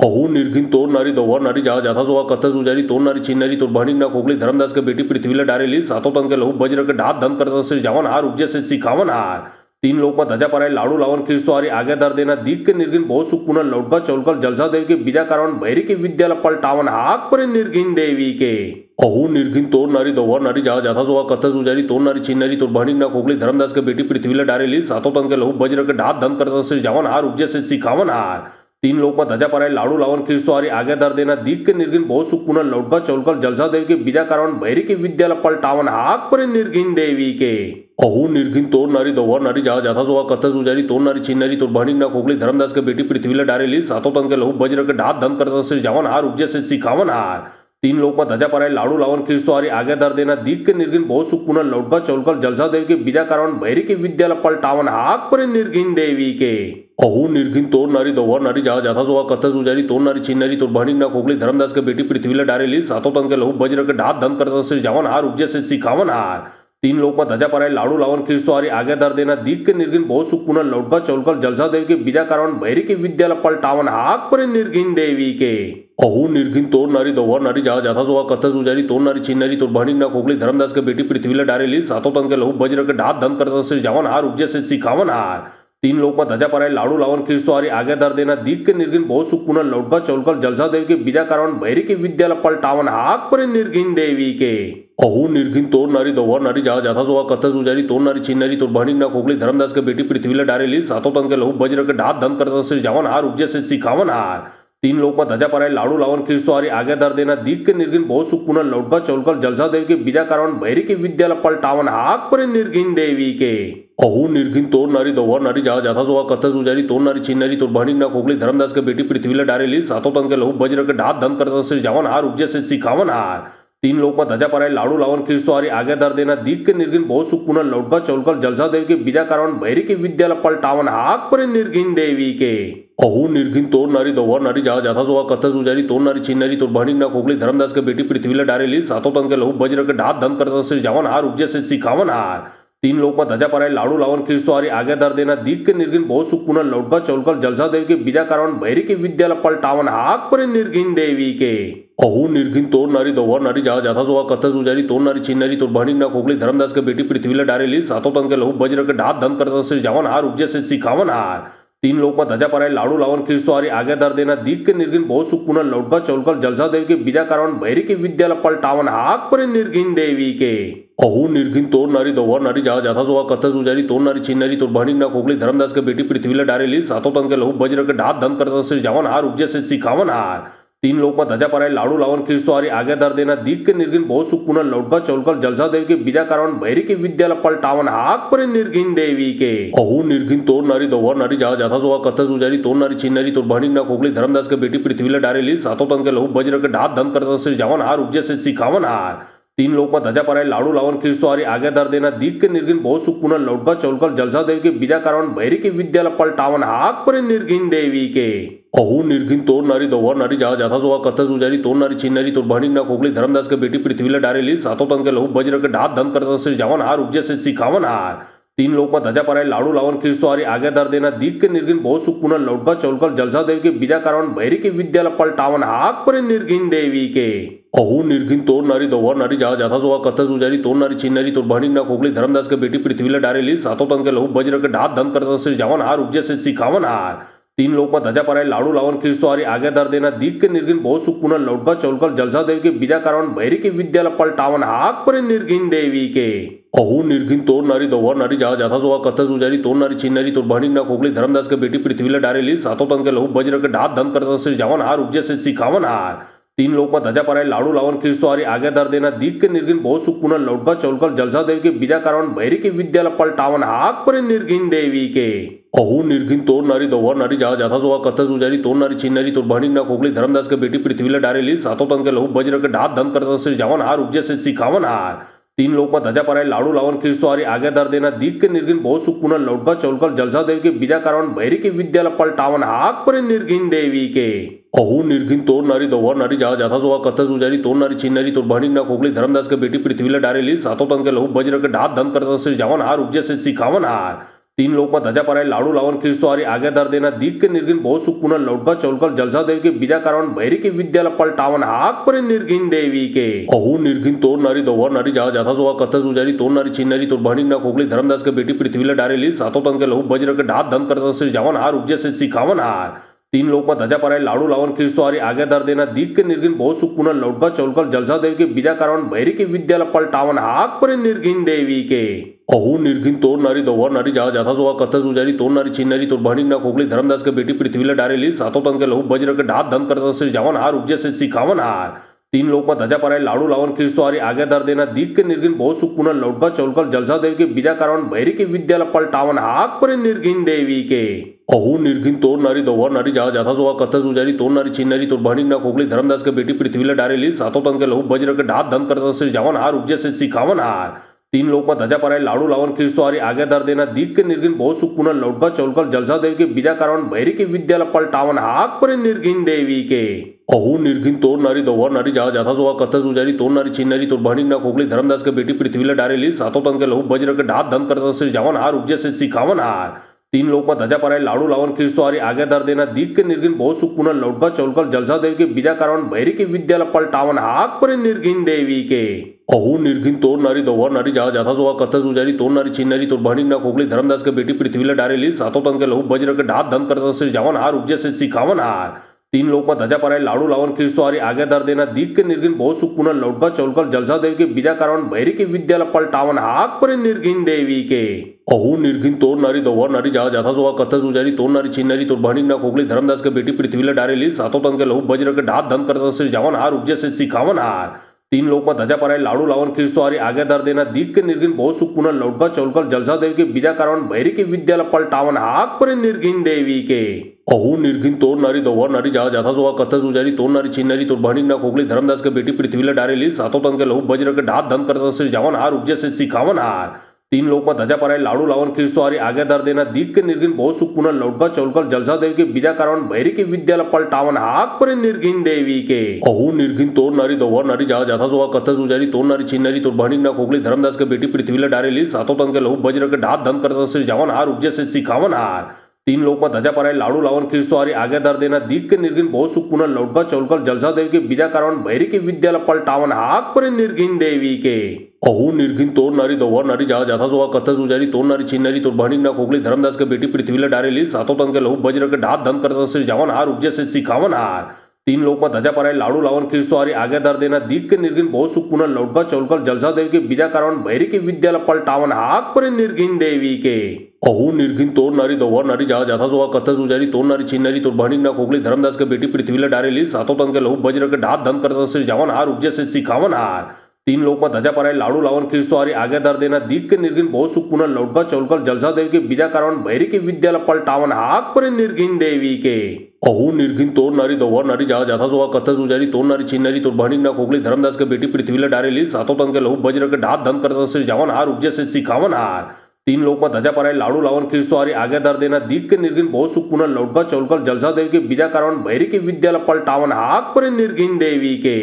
अहू निर्घिन तोडणारी दौडणारी जहा जाथा जोहा करता जुजारी तोडणारी छिन्नारी तो भानिक ना खोगली धर्मदास के बेटी पृथ्वीला डारेली सातों तन के लहू बज्र के ढात धन करता से जवन हार उपजे से सिखावन हार तीन लोक ध्वजा पराय लाडू लावन खिळसवारी आग्या दर देना दीट के निर्घिन बहुत सुख पुनः लौटका चौलकर जलसा देव के विद्या कारण भैरी के विद्याला पलटावन हाक पर निर्घिन देवी के अहू निर्घिन तोडणारी दौडणारी जहा जाथा जोहा करता जुजारी तोडणारी छिन्नारी तो भानिक ना खोगली धर्मदास के बेटी पृथ्वीला डारेली सातों तन के लहू बज्र के ढात धन करता से जवन हार उपजे से सिखावन हार तीन लोक ध्वजा पराय लाडू लावन खिळसवारी आग्या दर देना दीट के निर्घिन बहुत सुख पुनः लौटका चौलकर जलसा देव के विद्या कारण भैरी के विद्याला पलटावन हाक पर निर्घिन देवी के अहू निर्घिन तोडणारी दौडणारी जहा जाथा जोहा करता जुजारी तोडणारी छिन्नारी तो भानिक ना खोगली धर्मदास के बेटी पृथ्वीला डारेली सातों तन के लहू बज्र के ढात धन करता से जवन हार उपजे से सिखावन हार तीन लोक ध्वजा पराय लाडू लावन खिळसवारी आग्या दर देना दीट के निर्घिन बहुत सुख पुनः लौटका चौलकर जलसा देव के विद्या कारण भैरी के विद्याला पलटावन हाक पर निर्घिन देवी के अहू निर्घिन तोडणारी दौडणारी जहा जाथा जोहा करता जुजारी तोडणारी छिन्नारी तो भानिक ना खोगली धर्मदास के बेटी पृथ्वीला डारेली सातों तन के लहू बज्र के ढात धन करता से जवन हार उपजे से सिखावन हार तीन लोक ध्वजा पराय लाडू लावन खिळसवारी आग्या दर देना दीट के निर्घिन बहुत सुख पुनः लौटका चौलकर जलसा देव के विद्या कारण भैरी के विद्याला पलटावन हाक पर निर्घिन देवी के अहू निर्घिन तोडणारी दौडणारी जहा जाथा जोहा करता जुजारी तोडणारी छिन्नारी तो भानिक ना खोगली धर्मदास के बेटी पृथ्वीला डारेली सातों तन के लहू बज्र के ढात धन करता से जवन हार उपजे से सिखावन हार तीन लोक ध्वजा पराय लाडू लावन खिळसवारी आग्या दर देना दीट के निर्घिन बहुत सुख पुनः लौटका चौलकर जलसा देव के विद्या कारण भैरी के विद्याला पलटावन हाक पर निर्घिन देवी के अहू निर्घिन तोडणारी दौडणारी जहा जाथा जोहा करता जुजारी तोडणारी छिन्नारी तो भानिक ना खोगली धर्मदास के बेटी पृथ्वीला डारेली सातों तन के लहू बज्र के ढात धन करता से जवन हार उपजे से सिखावन हार तीन लोक ध्वजा पराय लाडू लावन खिळसवारी आग्या दर देना दीट के निर्घिन बहुत सुख पुनः लौटका चौलकर जलसा देव के विद्या कारण भैरी के विद्याला पलटावन हाक पर निर्घिन देवी के अहू निर्घिन तोडणारी दौडणारी जहा जाथा जोहा करता जुजारी तोडणारी छिन्नारी तो भानिक ना खोगली धर्मदास के बेटी पृथ्वीला डारेली सातों तन के लहू बज्र के ढात धन करता से जवन हार उपजे से सिखावन हार तीन लोक ध्वजा पराय लाडू लावन खिळसवारी आग्या दर देना दीट के निर्घिन बहुत सुख पुनः लौटका चौलकर जलसा देव के विद्या कारण भैरी के विद्याला पलटावन हाक पर निर्घिन देवी के अहू निर्घिन तोडणारी दौडणारी जहा जाथा जोहा करता जुजारी तोडणारी छिन्नारी तो भानिक ना खोगली धर्मदास के बेटी पृथ्वीला डारेली सातों तन के लहू बज्र के ढात धन करता से जवन हार उपजे से सिखावन हार तीन लोक ध्वजा पराय लाडू लावन खिळसवारी आग्या दर देना दीट के निर्घिन बहुत सुख पुनः लौटका चौलकर जलसा देव के विद्या कारण भैरी के विद्याला पलटावन हाक पर निर्घिन देवी के अहू निर्घिन तोडणारी दौडणारी जहा जाथा जोहा करता जुजारी तोडणारी छिन्नारी तो भानिक ना खोगली धर्मदास के बेटी पृथ्वीला डारेली सातों तन के लहू बज्र के ढात धन करता से जवन हार उपजे से सिखावन हार तीन लोक ध्वजा पराय लाडू लावन खिळसवारी आग्या दर देना दीट के निर्घिन बहुत सुख पुनः लौटका चौलकर जलसा देव के विद्या कारण भैरी के विद्याला पलटावन हाक पर निर्घिन देवी के अहू निर्घिन तोडणारी दौडणारी जहा जाथा जोहा करता जुजारी तोडणारी छिन्नारी तो भानिक ना खोगली धर्मदास के बेटी पृथ्वीला डारेली सातों तन के लहू बज्र के ढात धन करता से जवन हार उपजे से सिखावन हार तीन लोक ध्वजा पराय लाडू लावन खिळसवारी आग्या दर देना दीट के निर्घिन बहुत सुख पुनः लौटका चौलकर जलसा देव के विद्या कारण भैरी के विद्याला पलटावन हाक पर निर्घिन देवी के अहू निर्घिन तोडणारी दौडणारी जहा जाथा जोहा करता जुजारी तोडणारी छिन्नारी तो भानिक ना खोगली धर्मदास के बेटी पृथ्वीला डारेली सातों तन के लहू बज्र के ढात धन करता से जवन हार उपजे से सिखावन हार तीन लोक ध्वजा पराय लाडू लावन खिळसवारी आग्या दर देना दीट के निर्घिन बहुत सुख पुनः लौटका चौलकर जलसा देव के विद्या कारण भैरी के विद्याला पलटावन हाक पर निर्घिन देवी के अहो निर्घिन तोडणारी दवरणारी जाथा जोवा करता जुजारी तोडणारी छिन्नारी तोर बहनिक ना कोगली धर्मदास के बेटी पृथ्वीला डारेली सातों तन के लहू बज्र के ढात धन करता से जवन हार उपजे से सिखावन हार तीन लोक में धजा पराय लाडू लावन खींचतो आरी आगे दर देना दीप के निर्घिन बहुत सुख पुनः लौटकर चौलकर जलसा देव के बीजा कारण भैरी के विद्यालय पलटावन हाक पर निर्घिन देवी के अहो निर्घिन तोडणारी दवरणारी जाथा जोवा करता जुजारी तोडणारी छिन्नारी तोर बहनिक ना कोगली धर्मदास के बेटी पृथ्वीला डारेली सातों तन के लहू बज्र के ढात धन करता से जवन हार उपजे से सिखावन हार तीन लोक में धजा पराय लाडू लावन खींचतो आरी आगे दर देना दीप के निर्घिन बहुत सुख पुनः लौटकर चौलकर जलसा देव के बीजा कारण भैरी के विद्यालय पलटावन हाक पर निर्घिन देवी के अहो निर्घिन तोडणारी दवरणारी जाथा जोवा करता जुजारी तोडणारी छिन्नारी तोर बहनिक ना कोगली धर्मदास के बेटी पृथ्वीला डारेली सातों तन के लहू बज्र के ढात धन करता से जवन हार उपजे से सिखावन हार तीन लोक में धजा पराय लाडू लावन खींचतो आरी आगे दर देना दीप के निर्घिन बहुत सुख पुनः लौटकर चौलकर जलसा देव के बीजा कारण भैरी के विद्यालय पलटावन हाक पर निर्घिन देवी के अहो निर्घिन तोडणारी दवरणारी जाथा जोवा करता जुजारी तोडणारी छिन्नारी तोर बहनिक ना कोगली धर्मदास के बेटी पृथ्वीला डारेली सातों तन के लहू बज्र के ढात धन करता से जवन हार उपजे से सिखावन हार तीन लोक में धजा पराय लाडू लावन खींचतो आरी आगे दर देना दीप के निर्घिन बहुत सुख पुनः लौटकर चौलकर जलसा देव के बीजा कारण भैरी के विद्यालय पलटावन हाक पर निर्घिन देवी के अहो निर्घिन तोडणारी दवरणारी जाथा जोवा करता जुजारी तोडणारी छिन्नारी तोर बहनिक ना कोगली धर्मदास के बेटी पृथ्वीला डारेली सातों तन के लहू बज्र के ढात धन करता से जवन हार उपजे से सिखावन हार तीन लोक में धजा पराय लाडू लावन खींचतो आरी आगे दर देना दीप के निर्घिन बहुत सुख पुनः लौटकर चौलकर जलसा देव के बीजा कारण भैरी के विद्यालय पलटावन हाक पर निर्घिन देवी के अहो निर्घिन तोडणारी दवरणारी जाथा जोवा करता जुजारी तोडणारी छिन्नारी तोर बहनिक ना कोगली धर्मदास के बेटी पृथ्वीला डारेली सातों तन के लहू बज्र के ढात धन करता से जवन हार उपजे से सिखावन हार तीन लोक में धजा पराय लाडू लावन खींचतो आरी आगे दर देना दीप के निर्घिन बहुत सुख पुनः लौटकर चौलकर जलसा देव के बीजा कारण भैरी के विद्यालय पलटावन हाक पर निर्घिन देवी के अहो निर्घिन तोडणारी दवरणारी जाथा जोवा करता जुजारी तोडणारी छिन्नारी तोर बहनिक ना कोगली धर्मदास के बेटी पृथ्वीला डारेली सातों तन के लहू बज्र के ढात धन करता से जवन हार उपजे से सिखावन हार तीन लोक में धजा पराय लाडू लावन खींचतो आरी आगे दर देना दीप के निर्घिन बहुत सुख पुनः लौटकर चौलकर जलसा देव के बीजा कारण भैरी के विद्यालय पलटावन हाक पर निर्घिन देवी के अहो निर्घिन तोडणारी दवरणारी जाथा जोवा करता जुजारी तोडणारी छिन्नारी तोर बहनिक ना कोगली धर्मदास के बेटी पृथ्वीला डारेली सातों तन के लहू बज्र के ढात धन करता से जवन हार उपजे से सिखावन हार तीन लोक में धजा पराय लाडू लावन खींचतो आरी आगे दर देना दीप के निर्घिन बहुत सुख पुनः लौटकर चौलकर जलसा देव के बीजा कारण भैरी के विद्यालय पलटावन हाक पर निर्घिन देवी के अहो निर्घिन तोडणारी दवरणारी जाथा जोवा करता जुजारी तोडणारी छिन्नारी तोर बहनिक ना कोगली धर्मदास के बेटी पृथ्वीला डारेली सातों तन के लहू बज्र के ढात धन करता से जवन हार उपजे से सिखावन हार तीन लोक में धजा पराय लाडू लावन खींचतो आरी आगे दर देना दीप के निर्घिन बहुत सुख पुनः लौटकर चौलकर जलसा देव के बीजा कारण भैरी के विद्यालय पलटावन हाक पर निर्घिन देवी के अहो निर्घिन तोडणारी दवरणारी जाथा जोवा करता जुजारी तोडणारी छिन्नारी तोर बहनिक ना कोगली धर्मदास के बेटी पृथ्वीला डारेली सातों तन के लहू बज्र के ढात धन करता से जवन हार उपजे से सिखावन हार तीन लोक में धजा पराय लाडू लावन खींचतो आरी आगे दर देना दीप के निर्घिन बहुत सुख पुनः लौटकर चौलकर जलसा देव के बीजा कारण भैरी के विद्यालय पलटावन हाक पर निर्घिन देवी के अहो निर्घिन तोडणारी दवरणारी जाथा जोवा करता जुजारी तोडणारी छिन्नारी तोर बहनिक ना कोगली धर्मदास के बेटी पृथ्वीला डारेली सातों तन के लहू बज्र के ढात धन करता से जवन हार उपजे से सिखावन हार तीन लोक में धजा पराय लाडू लावन खींचतो आरी आगे दर देना दीप के निर्घिन बहुत सुख पुनः लौटकर चौलकर जलसा देव के बीजा कारण भैरी के विद्यालय पलटावन हाक पर निर्घिन देवी के अहो निर्घिन तोडणारी दवरणारी जाथा जोवा करता जुजारी तोडणारी छिन्नारी तोर बहनिक ना कोगली धर्मदास के बेटी पृथ्वीला डारेली सातों तन के लहू बज्र के ढात धन करता से जवन हार उपजे से सिखावन हार तीन लोक में धजा पराय लाडू लावन खींचतो आरी आगे दर देना दीप के निर्घिन बहुत सुख पुनः लौटकर चौलकर जलसा देव के बीजा कारण भैरी के विद्यालय पलटावन हाक पर निर्घिन देवी के अहो निर्घिन तोडणारी दवरणारी जाथा जोवा करता जुजारी तोडणारी छिन्नारी तोर बहनिक ना कोगली धर्मदास के बेटी पृथ्वीला डारेली सातों तन के लहू बज्र के ढात धन करता से जवन हार उपजे से सिखावन हार तीन लोक में धजा पराय लाडू लावन खींचतो आरी आगे दर देना दीप के निर्घिन बहुत सुख पुनः लौटकर चौलकर जलसा देव के बीजा कारण भैरी के विद्यालय पलटावन हाक पर निर्घिन देवी के अहो निर्घिन तोडणारी दवरणारी जाथा जोवा करता जुजारी तोडणारी छिन्नारी तोर बहनिक ना कोगली धर्मदास के बेटी पृथ्वीला डारेली सातों तन के लहू बज्र के ढात धन करता से जवन हार उपजे से सिखावन हार तीन लोक में धजा पराय लाडू लावन खींचतो आरी आगे दर देना दीप के निर्घिन बहुत सुख पुनः लौटकर चौलकर जलसा देव के बीजा कारण भैरी के विद्यालय पलटावन हाक पर निर्घिन देवी के अहो निर्घिन तोडणारी दवरणारी जाथा जोवा करता जुजारी तोडणारी छिन्नारी तोर बहनिक ना कोगली धर्मदास के बेटी पृथ्वीला डारेली सातों तन के लहू बज्र के ढात धन करता से जवन हार उपजे से सिखावन हार तीन लोक में धजा पराय लाडू लावन खींचतो आरी आगे दर देना दीप के निर्घिन बहुत सुख पुनः लौटकर चौलकर जलसा देव के बीजा कारण भैरी के विद्यालय पलटावन हाक पर निर्घिन देवी के अहो निर्घिन तोडणारी दवरणारी जाथा जोवा करता जुजारी तोडणारी छिन्नारी तोर बहनिक ना कोगली धर्मदास के बेटी पृथ्वीला डारेली सातों तन के लहू बज्र के ढात धन करता से जवन हार उपजे से सिखावन हार तीन लोक ध्वजा पाराय लाडू लावण खीरसोहारी आज्ञाधार देना दीप के निर्घिन बहुत सुख पुनः लौटबा चौलकर जलसा देव के बीजा कारण भैरी के विद्याला पलटावन हाक पर निर्घिन देवी के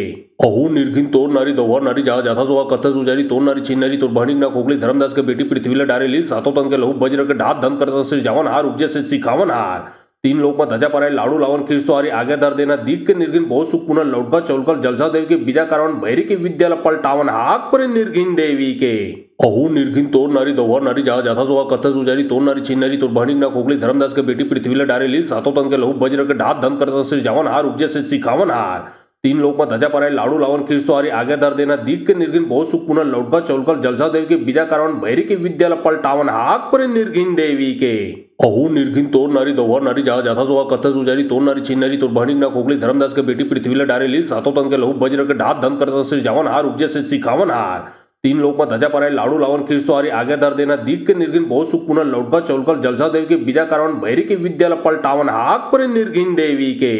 अहू निर्घिन तोड़ नारी दौवर नारी जहा जाथा सोहा कथस उजारी तोड़ नारी छीन नारी तोड़ भानिक ना खोखली धर्मदास के बेटी पृथ्वीला डारे लील सातों तन के लहू बज्र के ढात धन करता श्री जावन हार उपजे से सिखावन हार तीन लोक में ध्वजा पाराय लाडू लावन खीरसोहारी आज्ञाधार देना दीप के निर्घिन बहुत सुख पुनः लौटबा चौलकर जलसा देव के बीजा कारण भैरी के विद्याला पलटावन हाक पर निर्घिन देवी के अहू निर्घिन तोड़ नारी दौवर नारी जहा जाथा सोहा कथस उजारी तोड़ नारी छीन नारी तोड़ भानिक ना खोखली धर्मदास के बेटी पृथ्वीला डारे लील सातों तन के लहू बज्र के ढात धन करता श्री जावन हार उपजे से सिखावन हार तीन लोक में ध्वजा पाराय लाडू लावन खीरसोहारी आज्ञाधार देना दीप के निर्घिन बहुत सुख पुनः लौटबा चौलकर जलसा देव के बीजा कारण भैरी के विद्याला पलटावन हाक पर निर्घिन देवी के अहू निर्घिन तोड़ नारी दौवर नारी जहा जाथा सोहा कथस उजारी तोड़ नारी छीन नारी तोड़ भानिक ना खोखली धर्मदास के बेटी पृथ्वीला डारे लील सातों तन के लहू बज्र के ढात धन करता श्री जावन हार उपजे से सिखावन हार तीन लोक में ध्वजा पाराय लाडू लावन खीरसोहारी आज्ञाधार देना दीप के निर्घिन बहुत सुख पुनः लौटबा चौलकर जलसा देव के बीजा कारण भैरी के विद्याला पलटावन हाक पर निर्घिन देवी के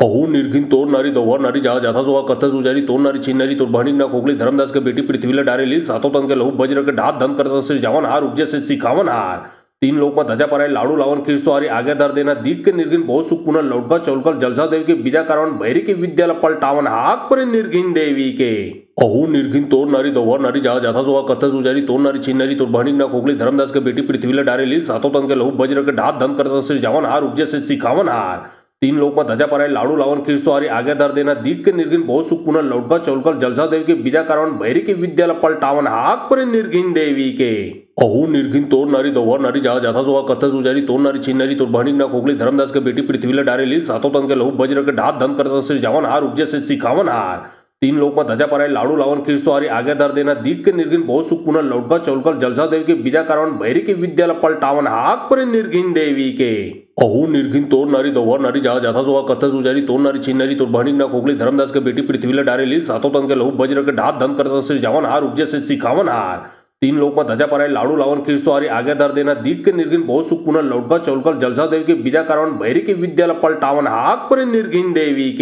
अहू निर्घिन तोड़ नारी दौवर नारी जहा जाथा सोहा कथस उजारी तोड़ नारी छीन नारी तोड़ भानिक ना खोखली धर्मदास के बेटी पृथ्वीला डारे लील सातों तन के लहू बज्र के ढात धन करता श्री जावन हार उपजे से सिखावन हार तीन लोक में ध्वजा पाराय लाडू लावन खीरसोहारी आज्ञाधार देना दीप के निर्घिन बहुत सुख पुनः लौटबा चौलकर जलसा देव के बीजा कारण भैरी के विद्याला पलटावन हाक पर निर्घिन देवी के अहू निर्घिन तोड़ नारी दौवर नारी जहा जाथा सोहा कथस उजारी तोड़ नारी छीन नारी तोड़ भानिक ना खोखली धर्मदास के बेटी पृथ्वीला डारे लील सातों तन के लहू बज्र के ढात धन करता श्री जावन हार उपजे से सिखावन हार तीन लोक में ध्वजा पाराय लाडू लावन खीरसोहारी आज्ञाधार देना दीप के निर्घिन बहुत सुख पुनः लौटबा चौलकर जलसा देव के बीजा कारण भैरी के विद्याला पलटावन हाक पर निर्घिन देवी के अहू निर्घिन तोड़ नारी दौवर नारी जहा जाथा सोहा कथस उजारी तोड़ नारी छीन नारी तोड़ भानिक ना खोखली धर्मदास के बेटी पृथ्वीला डारे लील सातों तन के लहू बज्र के ढात धन करता श्री जावन हार उपजे से सिखावन हार तीन लोक में ध्वजा पाराय लाडू लावन खीरसोहारी आज्ञाधार देना दीप के निर्घिन बहुत सुख पुनः लौटबा चौलकर जलसा देव के बीजा कारण भैरी के विद्याला पलटावन हाक पर निर्घिन देवी के अहू निर्घिन तोड़ नारी दौवर नारी जहा जाथा सोहा कथस उजारी तोड़ नारी छीन नारी तोड़ भानिक ना खोखली धर्मदास के बेटी पृथ्वीला डारे लील सातों तन के लहू बज्र के ढात धन करता श्री जावन हार उपजे से सिखावन हार तीन लोक में ध्वजा पाराय लाडू लावन खीरसोहारी आज्ञाधार देना दीप के निर्घिन बहुत सुख पुनः लौटबा चौलकर जलसा देव के बीजा कारण भैरी के विद्याला पलटावन हाक पर निर्घिन देवी के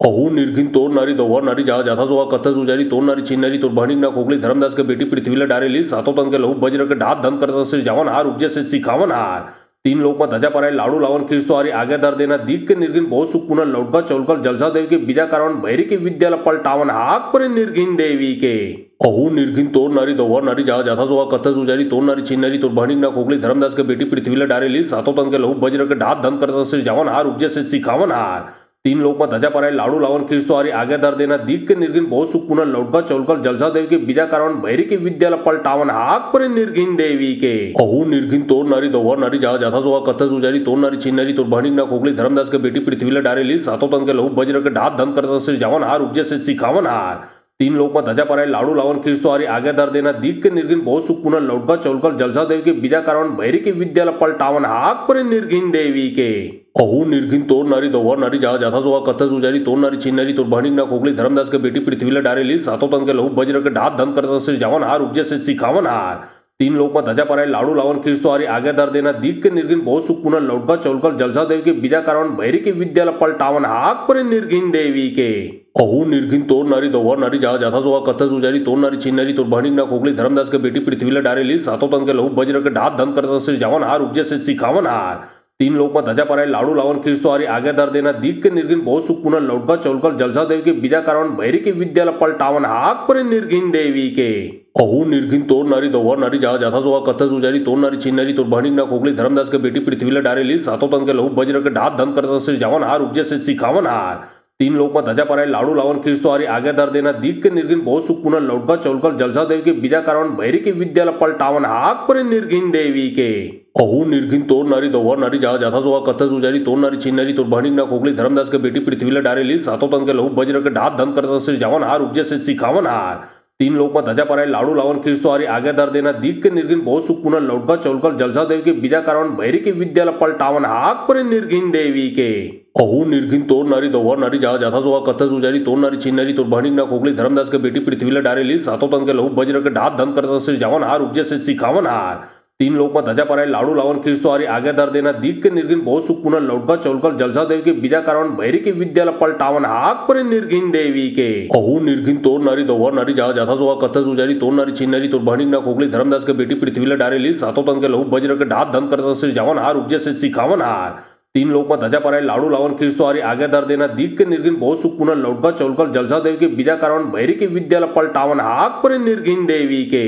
अहू निर्घिन तोड़ नारी दौवर नारी जहा जाथा सोहा कथस उजारी तोड़ नारी छीन नारी तोड़ भानिक ना खोखली धर्मदास के बेटी पृथ्वीला डारे लील सातों तन के लहू बज्र के ढात धन करता श्री जावन हार उपजे से सिखावन हार तीन लोक में ध्वजा पाराय लाडू लावन खीरसोहारी आज्ञाधार देना दीप के निर्घिन बहुत सुख पुनः लौटबा चौलकर जलसा देव के बीजा कारण भैरी के विद्याला पलटावन हाक पर निर्घिन देवी के अहू निर्घिन तोड़ नारी दौवर नारी जहा जाथा सोहा कथस उजारी तोड़ नारी छीन नारी तोड़ भानिक ना खोखली धर्मदास के बेटी पृथ्वीला डारे लील सातों तन के लहू बज्र के ढात धन करता श्री जावन हार उपजे से सिखावन हार तीन लोक में ध्वजा पाराय लाडू लावन खीरसोहारी आज्ञाधार देना दीप के निर्घिन बहुत सुख पुनः लौटबा चौलकर जलसा देव के बीजा कारण भैरी के विद्याला पलटावन हाक पर निर्घिन देवी के अहू निर्घिन तोड़ नारी दौवर नारी जहा जाथा सोहा कथस उजारी तोड़ नारी छीन नारी तोड़ भानिक ना खोखली धर्मदास के बेटी पृथ्वीला डारे लील सातों तन के लहू बज्र के ढात धन करता श्री जावन हार उपजे से सिखावन हार तीन लोक में ध्वजा पाराय लाडू लावन खीरसोहारी आज्ञाधार देना दीप के निर्घिन बहुत सुख पुनः लौटबा चौलकर जलसा देव के बीजा कारण भैरी के विद्याला पलटावन हाक पर निर्घिन देवी के अहू निर्घिन तोड़ नारी दौवर नारी जहा जाथा सोहा कथस उजारी तोड़ नारी छीन नारी तोड़ भानिक ना खोखली धर्मदास के बेटी पृथ्वीला डारे लील सातों तन के लहू बज्र के ढात धन करता श्री जावन हार उपजे से सिखावन हार तीन लोक में ध्वजा पाराय लाडू लावन खीरसोहारी आज्ञाधार देना दीप के निर्घिन बहुत सुख पुनः लौटबा चौलकर जलसा देव के बीजा कारण भैरी के विद्याला पलटावन हाक पर निर्घिन देवी के अहू निर्घिन तोड़ नारी दौवर नारी जहा जाथा सोहा कथस उजारी तोड़ नारी छीन नारी तोड़ भानिक ना खोखली धर्मदास के बेटी पृथ्वीला डारे लील सातों तन के लहू बज्र के ढात धन करता श्री जावन हार उपजे से सिखावन हार तीन लोक में ध्वजा पाराय लाडू लावन खीरसोहारी आज्ञाधार देना दीप के निर्घिन बहुत सुख पुनः लौटबा चौलकर जलसा देव के बीजा कारण भैरी के विद्याला पलटावन हाक पर निर्घिन देवी के अहू निर्घिन तोड़ नारी दौवर नारी जहा जाथा सोहा कथस उजारी तोड़ नारी छीन नारी तोड़ भानिक ना खोखली धर्मदास के बेटी पृथ्वीला डारे लील सातों तन के लहू बज्र के ढात धन करता श्री जावन हार उपजे से सिखावन हार तीन लोक में ध्वजा पाराय लाडू लावन खीरसोहारी आज्ञाधार देना दीप के निर्घिन बहुत सुख पुनः लौटबा चौलकर जलसा देव के बीजा कारण भैरी के विद्याला पलटावन हाक पर निर्घिन देवी के अहू निर्घिन तोड़ नारी दौवर नारी जहा जाथा सोहा कथस उजारी तोड़ नारी छीन नारी तोड़ भानिक ना खोखली धर्मदास के बेटी पृथ्वीला डारे लील सातों तन के लहू बज्र के ढात धन करता श्री जावन हार उपजे से सिखावन हार तीन लोक में ध्वजा पाराय लाडू लावन खीरसोहारी आज्ञाधार देना दीप के निर्घिन बहुत सुख पुनः लौटबा चौलकर जलसा देव के बीजा कारण भैरी के विद्याला पलटावन हाक पर निर्घिन देवी के अहू निर्घिन तोड़ नारी दौवर नारी जहा जाथा सोहा कथस उजारी तोड़ नारी छीन नारी तोड़ भानिक ना खोखली धर्मदास के बेटी पृथ्वीला डारे लील सातों तन के लहू बज्र के ढात धन करता श्री जावन हार उपजे से सिखावन हार तीन लोक માં ધજા પરાય લાડુ લાવન ખીરસ્વારી આગેદાર દેના દીક કે નિર્ગિન બહુ સુખ પુનઃ લૌટકા ચૌલકલ જલસા દેવી કે બીજા કારણ ભૈરી કે વિદ્યાલય પલટાવન હાક પર નિર્ગિન દેવી કે અહુ નિર્ગિન તોર નારી દોવર નારી જા જાથા સોવા કથા સુજારી તોર નારી છીનારી તોર ભાણિક ના કોકલી ધર્મદાસ के बेटी पृथ्वीला डारे लील सातो तन के लहू बज्र के ढात धन करता श्री जावन हार उपजे से सिखावन हार तीन लोक में धजा पराय लाडू लावन खीरस्वारी आगेदार देना दीक के निर्गिन बहुत सुख पुनः लौटका चौलकल जलसा देवी के बीजा कारण भैरी के विद्यालय पलटावन हाक पर निर्गिन देवी के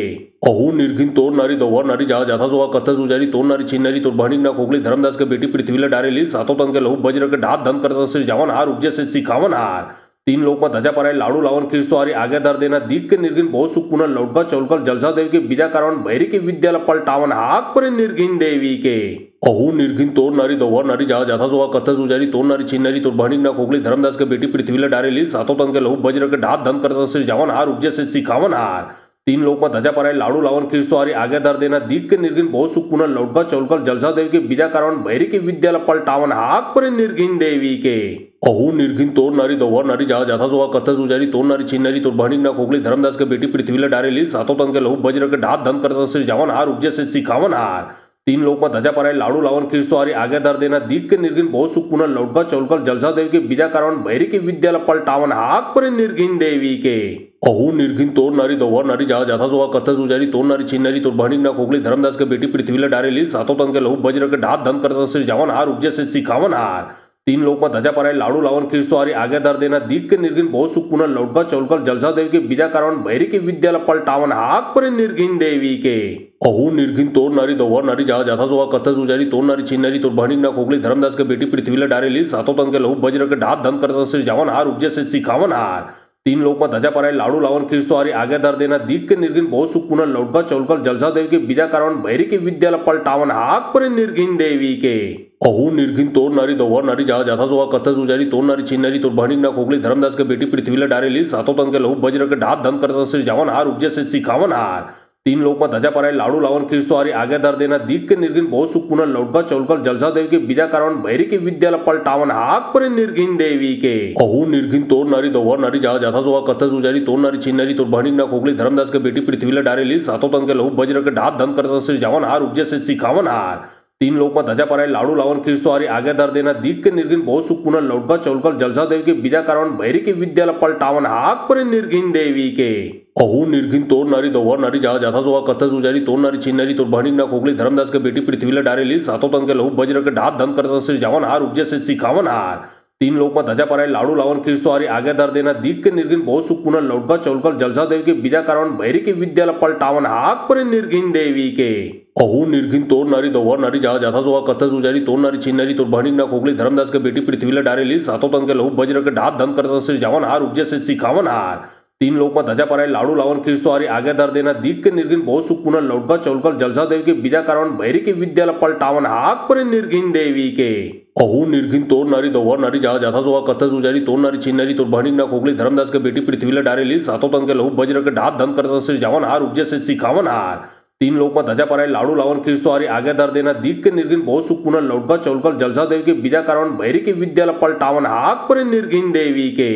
अहू निर्गिन तोर नारी दौवर नारी जा जाथा सोवा कथा सुजारी तोर नारी छिन्नारी तोर भाणिक ना कोकली धर्मदास के बेटी पृथ्वीला डारे लील सातो तन के लहू बज्र के ढात धन करता श्री जावन हार उपजे से सिखावन हार तीन लोक में धजा पराय लाडू लावन खीरस्वारी आगेदार देना दीक के निर्गिन बहुत सुख पुनः लौटका चौलकल जलसा देवी के बीजा कारण भैरी के विद्यालय पलटावन हाक पर निर्गिन देवी के अहू निर्गिन तोर नारी दौवर नारी जा जाथा सोवा कथा सुजारी तोर नारी छिन्नारी तोर भाणिक ना कोकली धर्मदास के बेटी पृथ्वीला डारे लील सातो तन के लहू बज्र के ढात धन करता श्री जावन हार उपजे से सिखावन हार तीन लोक में धजा पराय लाडू लावन खीरस्वारी आगेदार देना दीक के निर्गिन बहुत सुख पुनः लौटका चौलकल जलसा देवी के बीजा कारण भैरी के विद्यालय पलटावन हाक पर निर्गिन देवी के अहू निर्गिन तोर नारी दौवर नारी जा जाथा सोवा कथा सुजारी तोर नारी छिन्नारी तोर भाणिक ना कोकली धर्मदास के बेटी पृथ्वीला डारे लील सातो तन के लहू बज्र के ढात धन करता श्री जावन हार उपजे से सिखावन हार तीन लोक में धजा पराय लाडू लावन खीरस्वारी आगेदार देना दीक के निर्गिन बहुत सुख पुनः लौटका चौलकल जलसा देवी के बीजा कारण भैरी के विद्यालय पलटावन हाक पर निर्गिन देवी के अहू निर्गिन तोर नारी दौवर नारी जा जाथा सोवा कथा सुजारी तोर नारी छिन्नारी तोर भाणिक ना कोकली धर्मदास के बेटी पृथ्वीला डारे लील सातो तन के लहू बज्र के ढात धन करता श्री जावन हार उपजे से सिखावन हार तीन लोक में धजा पराय लाडू लावन खीरस्वारी आगेदार देना दीक के निर्गिन बहुत सुख पुनः लौटका चौलकल जलसा देवी के बीजा कारण भैरी के विद्यालय पलटावन हाक पर निर्गिन देवी के अहू निर्गिन तोर नारी दौवर नारी जा जाथा सोवा कथा सुजारी तोर नारी छिन्नारी तोर भाणिक ना कोकली धर्मदास के बेटी पृथ्वीला डारे लील सातो तन के लहू बज्र के ढात धन करता श्री जावन हार उपजे से सिखावन हार तीन लोक में धजा पराय लाडू लावन खीरस्वारी आगेदार देना दीक के निर्गिन बहुत सुख पुनः लौटका चौलकल जलसा देवी के बीजा कारण भैरी के विद्यालय पलटावन हाक पर निर्गिन देवी के अहू निर्गिन तोर नारी दौवर नारी जा जाथा सोवा कथा सुजारी तोर नारी छिन्नारी तोर भाणिक ना कोकली धर्मदास के बेटी पृथ्वीला डारे लील सातो तन के लहू बज्र के ढात धन करता श्री जावन हार उपजे से सिखावन हार तीन लोक में धजा पराय लाडू लावन खीरस्वारी आगेदार देना दीक के निर्गिन बहुत सुख पुनः लौटका चौलकल जलसा देवी के बीजा कारण भैरी के विद्यालय पलटावन हाक पर निर्गिन देवी के अहू निर्गिन तोर नारी दौवर नारी जा जाथा सोवा कथा सुजारी तोर नारी छिन्नारी तोर भाणिक ना कोकली धर्मदास के बेटी पृथ्वीला डारे लील सातो तन के लहू बज्र के ढात धन करता श्री जावन हार उपजे से सिखावन हार तीन लोक में धजा पराय लाडू लावन खीरस्वारी आगेदार देना दीक के निर्गिन बहुत सुख पुनः लौटका चौलकल जलसा देवी के बीजा कारण भैरी के विद्यालय पलटावन हाक पर निर्गिन देवी के अहू निर्गिन तोर नारी दौवर नारी जा जाथा सोवा कथा सुजारी तोर नारी छिन्नारी तोर भाणिक ना कोकली धर्मदास के बेटी पृथ्वीला डारे लील सातो तन के लहू बज्र के ढात धन करता श्री जावन हार उपजे से सिखावन हार तीन लोक में धजा पराय लाडू लावन खीरस्वारी आगेदार देना दीक के निर्गिन बहुत सुख पुनः लौटका चौलकल जलसा देवी के बीजा कारण भैरी के विद्यालय पलटावन हाक पर निर्गिन देवी के अहू निर्गिन तोर नारी दौवर नारी जा जाथा सोवा कथा सुजारी तोर नारी छिन्नारी तोर भाणिक ना कोकली धर्मदास के बेटी पृथ्वीला डारे लील सातो तन के लहू बज्र के ढात धन करता श्री जावन हार उपजे से सिखावन हार तीन लोक में धजा पराय लाडू लावन खीरस्वारी आगेदार देना दीक के निर्गिन बहुत सुख पुनः लौटका चौलकल जलसा देवी के बीजा कारण भैरी के विद्यालय पलटावन हाक पर निर्गिन देवी के अहू निर्गिन तोर नारी दौवर नारी जा जाथा सोवा कथा सुजारी तोर नारी छिन्नारी तोर भाणिक ना कोकली धर्मदास के बेटी पृथ्वीला डारे लील सातो तन के लहू बज्र के ढात धन करता श्री जावन हार उपजे से सिखावन हार तीन लोक में धजा पराय लाडू लावन खीरस्वारी आगेदार देना दीक के निर्गिन बहुत सुख पुनः लौटका चौलकल जलसा देवी के बीजा कारण भैरी के विद्यालय पलटावन हाक पर निर्गिन देवी के